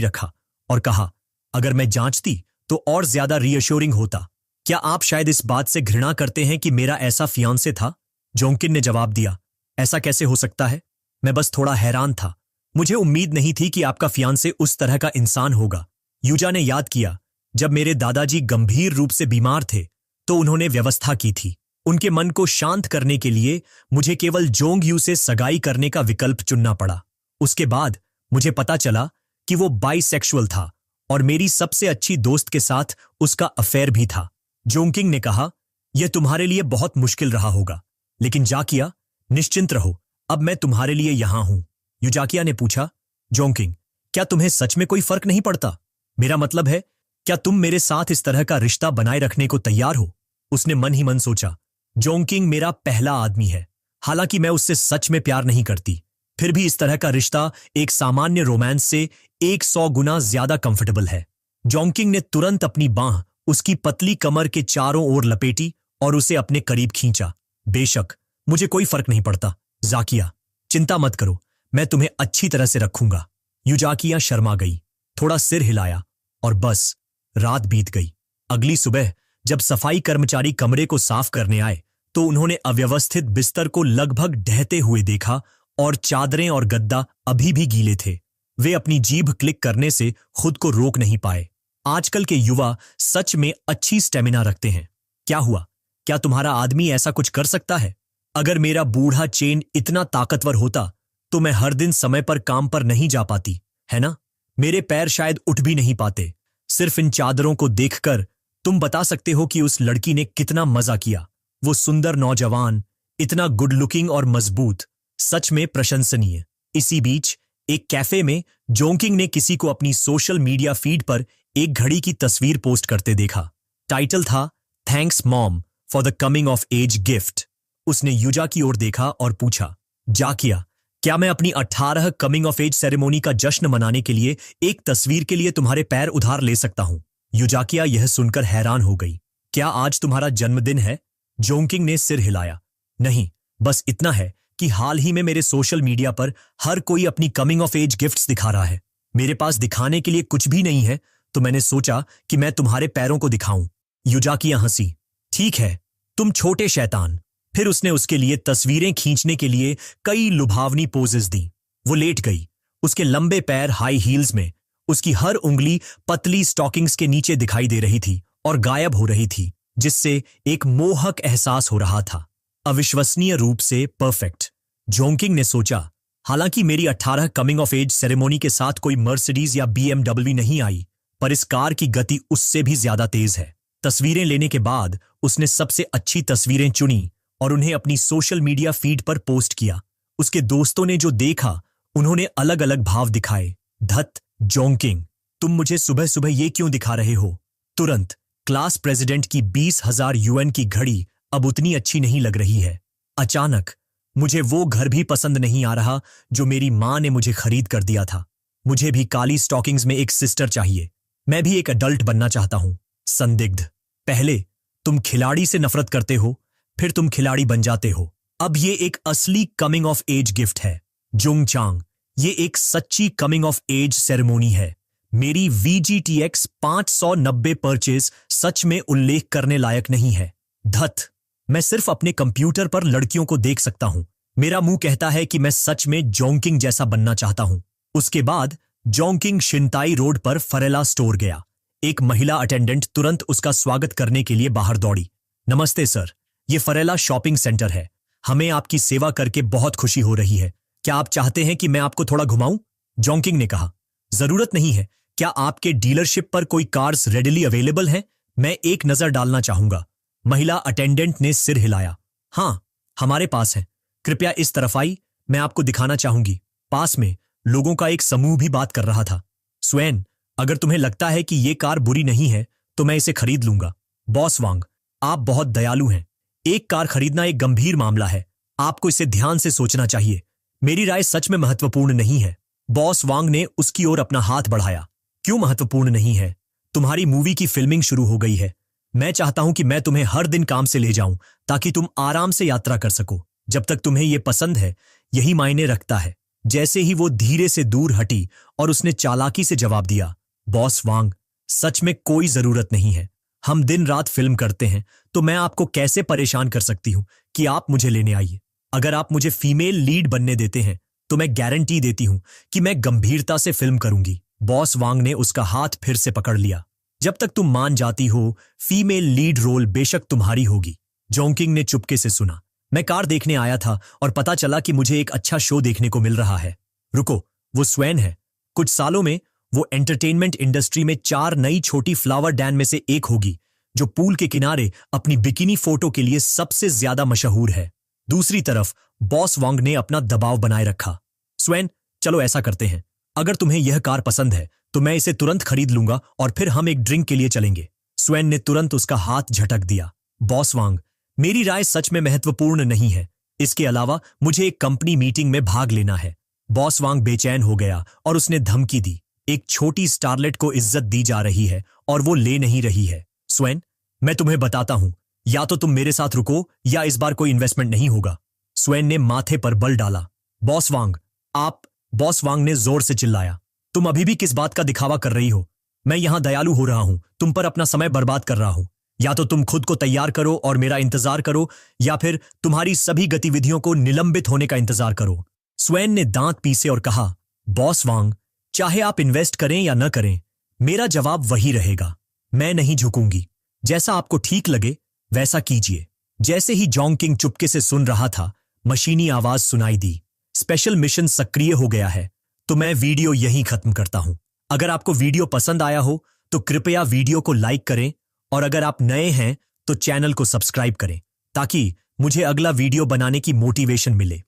S1: रखा और कहा, अगर मैं जांचती तो और ज्यादा रीअश्योरिंग होता। क्या आप शायद इस बात से घृणा करते हैं कि मेरा ऐसा फियांसे था? जोंकिन ने जवाब दिया, ऐसा कैसे हो सकता है? मैं बस थोड़ा हैरान था। मुझे उम्मीद नहीं थी कि आपका फियांसे उस तरह का इंसान होगा। यूजा ने याद किया, जब मेरे दादाजी गंभीर रूप से बीमार थे तो उन्होंने व्यवस्था की थी। उनके मन को शांत करने के लिए मुझे केवल जोंग यू से सगाई करने का विकल्प चुनना पड़ा। उसके बाद मुझे पता चला कि वो बाइसेक्सुअल था और मेरी सबसे अच्छी दोस्त के साथ उसका अफेयर भी था। जोंकिंग ने कहा, यह तुम्हारे लिए बहुत मुश्किल रहा होगा, लेकिन जाकिया, निश्चिंत रहो, अब मैं तुम्हारे लिए यहां हूं। युजाकिया ने पूछा, जोंकिंग, क्या तुम्हें सच में कोई फर्क नहीं पड़ता? मेरा मतलब है, क्या तुम मेरे साथ इस तरह का रिश्ता बनाए रखने को तैयार हो? उसने मन ही मन सोचा, जोंकिंग मेरा पहला आदमी है। हालांकि मैं उससे सच में प्यार नहीं करती, फिर भी इस तरह का रिश्ता एक सामान्य रोमांस से 100 गुना ज्यादा कंफर्टेबल है। जोंकिंग ने तुरंत अपनी बांह उसकी पतली कमर के चारों ओर लपेटी और उसे अपने करीब खींचा। बेशक, मुझे कोई फर्क नहीं पड़ता, जाकिया, चिंता मत करो, मैं तुम्हें अच्छी तरह से रखूंगा। युजाकिया शर्मा गई, थोड़ा सिर हिलाया और बस रात बीत गई। अगली सुबह जब सफाई कर्मचारी कमरे को साफ करने आए तो उन्होंने अव्यवस्थित बिस्तर को लगभग ढहते हुए देखा और चादरें और गद्दा अभी भी गीले थे। वे अपनी जीभ क्लिक करने से खुद को रोक नहीं पाए। आजकल के युवा सच में अच्छी स्टेमिना रखते हैं। क्या हुआ? क्या तुम्हारा आदमी ऐसा कुछ कर सकता है? अगर मेरा बूढ़ा चेन इतना ताकतवर होता तो मैं हर दिन समय पर काम पर नहीं जा पाती, है ना? मेरे पैर शायद उठ भी नहीं पाते। सिर्फ इन चादरों को देखकर तुम बता सकते हो कि उस लड़की ने कितना मजा किया। वो सुंदर नौजवान, इतना गुड लुकिंग और मजबूत, सच में प्रशंसनीय। इसी बीच एक कैफे में जोंकिंग ने किसी को अपनी सोशल मीडिया फीड पर एक घड़ी की तस्वीर पोस्ट करते देखा। टाइटल था thanks mom for the coming of age gift. उसने युजा की ओर देखा और पूछा, जाकिया, क्या मैं अपनी 18 कमिंग ऑफ एज सेरेमोनी का जश्न मनाने के लिए एक तस्वीर के लिए तुम्हारे पैर उधार ले सकता हूं? युजाकिया यह सुनकर हैरान हो गई। क्या आज तुम्हारा जन्मदिन है? जोंकिंग ने सिर हिलाया। नहीं, बस इतना है कि हाल ही में मेरे सोशल मीडिया पर हर कोई अपनी कमिंग ऑफ एज गिफ्ट्स दिखा रहा है। मेरे पास दिखाने के लिए कुछ भी नहीं है, तो मैंने सोचा कि मैं तुम्हारे पैरों को दिखाऊं। युजाकिया हंसी। ठीक है, तुम छोटे शैतान। फिर उसने उसके लिए तस्वीरें खींचने के लिए कई लुभावनी पोजेस दी। वो लेट गई, उसके लंबे पैर हाई हील्स में, उसकी हर उंगली पतली स्टॉकिंग्स के नीचे दिखाई दे रही थी और गायब हो रही थी, जिससे एक मोहक एहसास हो रहा था। अविश्वसनीय रूप से परफेक्ट, जोंकिंग ने सोचा। हालांकि मेरी 18 कमिंग ऑफ एज सेरेमोनी के साथ कोई मर्सिडीज या BMW नहीं आई, पर इस कार की गति उससे भी ज्यादा तेज है। तस्वीरें लेने के बाद उसने सबसे अच्छी तस्वीरें चुनी और उन्हें अपनी सोशल मीडिया फीड पर पोस्ट किया। उसके दोस्तों ने जो देखा, उन्होंने अलग अलग भाव दिखाए। धत जोंकिंग, तुम मुझे सुबह सुबह ये क्यों दिखा रहे हो? तुरंत क्लास प्रेसिडेंट की 20,000 UN की घड़ी अब उतनी अच्छी नहीं लग रही है। अचानक मुझे वो घर भी पसंद नहीं आ रहा जो मेरी माँ ने मुझे खरीद कर दिया था। मुझे भी काली स्टॉकिंग्स में एक सिस्टर चाहिए। मैं भी एक अडल्ट बनना चाहता हूं। संदिग्ध, पहले तुम खिलाड़ी से नफरत करते हो, फिर तुम खिलाड़ी बन जाते हो। अब ये एक असली कमिंग ऑफ एज गिफ्ट है। जुंग चांग, ये एक सच्ची कमिंग ऑफ एज सेरेमोनी है। मेरी VGTX 590 परचेज सच में उल्लेख करने लायक नहीं है। धत, मैं सिर्फ अपने कंप्यूटर पर लड़कियों को देख सकता हूं। मेरा मुंह कहता है कि मैं सच में जोंकिंग जैसा बनना चाहता हूं। उसके बाद जोंकिंग शिंताई रोड पर फरेला स्टोर गया। एक महिला अटेंडेंट तुरंत उसका स्वागत करने के लिए बाहर दौड़ी। नमस्ते सर, ये फरेला शॉपिंग सेंटर है। हमें आपकी सेवा करके बहुत खुशी हो रही है। क्या आप चाहते हैं कि मैं आपको थोड़ा घुमाऊं? जोंकिंग ने कहा। जरूरत नहीं है। क्या आपके डीलरशिप पर कोई कार्स रेडिली अवेलेबल हैं? मैं एक नजर डालना चाहूंगा। महिला अटेंडेंट ने सिर हिलाया। हाँ, हमारे पास है। कृपया इस तरफ आई, मैं आपको दिखाना चाहूंगी। पास में लोगों का एक समूह भी बात कर रहा था। स्वैन, अगर तुम्हें लगता है कि ये कार बुरी नहीं है तो मैं इसे खरीद लूंगा। बॉस वांग, आप बहुत दयालु हैं। एक कार खरीदना एक गंभीर मामला है। आपको इसे ध्यान से सोचना चाहिए। मेरी राय सच में महत्वपूर्ण नहीं है। बॉस वांग ने उसकी ओर अपना हाथ बढ़ाया। क्यों महत्वपूर्ण नहीं है? तुम्हारी मूवी की फिल्मिंग शुरू हो गई है। मैं चाहता हूं कि मैं तुम्हें हर दिन काम से ले जाऊं ताकि तुम आराम से यात्रा कर सको। जब तक तुम्हें यह पसंद है, यही मायने रखता है। जैसे ही वो धीरे से दूर हटी और उसने चालाकी से जवाब दिया, बॉस वांग, सच में कोई जरूरत नहीं है। हम दिन रात फिल्म करते हैं, तो मैं आपको कैसे परेशान कर सकती हूं कि आप मुझे लेने आइए। अगर आप मुझे फीमेल लीड बनने देते हैं तो मैं गारंटी देती हूं कि मैं गंभीरता से फिल्म करूंगी। बॉस वांग ने उसका हाथ फिर से पकड़ लिया। जब तक तुम मान जाती हो, फीमेल लीड रोल बेशक तुम्हारी होगी। जोंकिंग ने चुपके से सुना। मैं कार देखने आया था और पता चला कि मुझे एक अच्छा शो देखने को मिल रहा है। रुको, वो स्वैन है। कुछ सालों में वो एंटरटेनमेंट इंडस्ट्री में 4 नई छोटी फ्लावर डैन में से एक होगी, जो पूल के किनारे अपनी बिकिनी फोटो के लिए सबसे ज्यादा मशहूर है। दूसरी तरफ बॉस वांग ने अपना दबाव बनाए रखा। स्वैन, चलो ऐसा करते हैं। अगर तुम्हें यह कार पसंद है तो मैं इसे तुरंत खरीद लूंगा और फिर हम एक ड्रिंक के लिए चलेंगे। स्वैन ने तुरंत उसका हाथ झटक दिया। बॉस वांग, मेरी राय सच में महत्वपूर्ण नहीं है। इसके अलावा मुझे एक कंपनी मीटिंग में भाग लेना है। बॉस वांग बेचैन हो गया और उसने धमकी दी। एक छोटी स्टारलेट को इज्जत दी जा रही है और वो ले नहीं रही है। स्वैन, मैं तुम्हें बताता हूं, या तो तुम मेरे साथ रुको या इस बार कोई इन्वेस्टमेंट नहीं होगा। स्वैन ने माथे पर बल डाला। बॉस वांग, आप। बॉस वांग ने जोर से चिल्लाया। तुम अभी भी किस बात का दिखावा कर रही हो? मैं यहां दयालु हो रहा हूं, तुम पर अपना समय बर्बाद कर रहा हूं। या तो तुम खुद को तैयार करो और मेरा इंतजार करो, या फिर तुम्हारी सभी गतिविधियों को निलंबित होने का इंतजार करो। स्वैन ने दांत पीसे और कहा, बॉस वांग, चाहे आप इन्वेस्ट करें या न करें, मेरा जवाब वही रहेगा। मैं नहीं झुकूंगी। जैसा आपको ठीक लगे वैसा कीजिए। जैसे ही जोंकिंग चुपके से सुन रहा था, मशीनी आवाज सुनाई दी, स्पेशल मिशन सक्रिय हो गया है। तो मैं वीडियो यहीं खत्म करता हूं। अगर आपको वीडियो पसंद आया हो तो कृपया वीडियो को लाइक करें, और अगर आप नए हैं तो चैनल को सब्सक्राइब करें ताकि मुझे अगला वीडियो बनाने की मोटिवेशन मिले।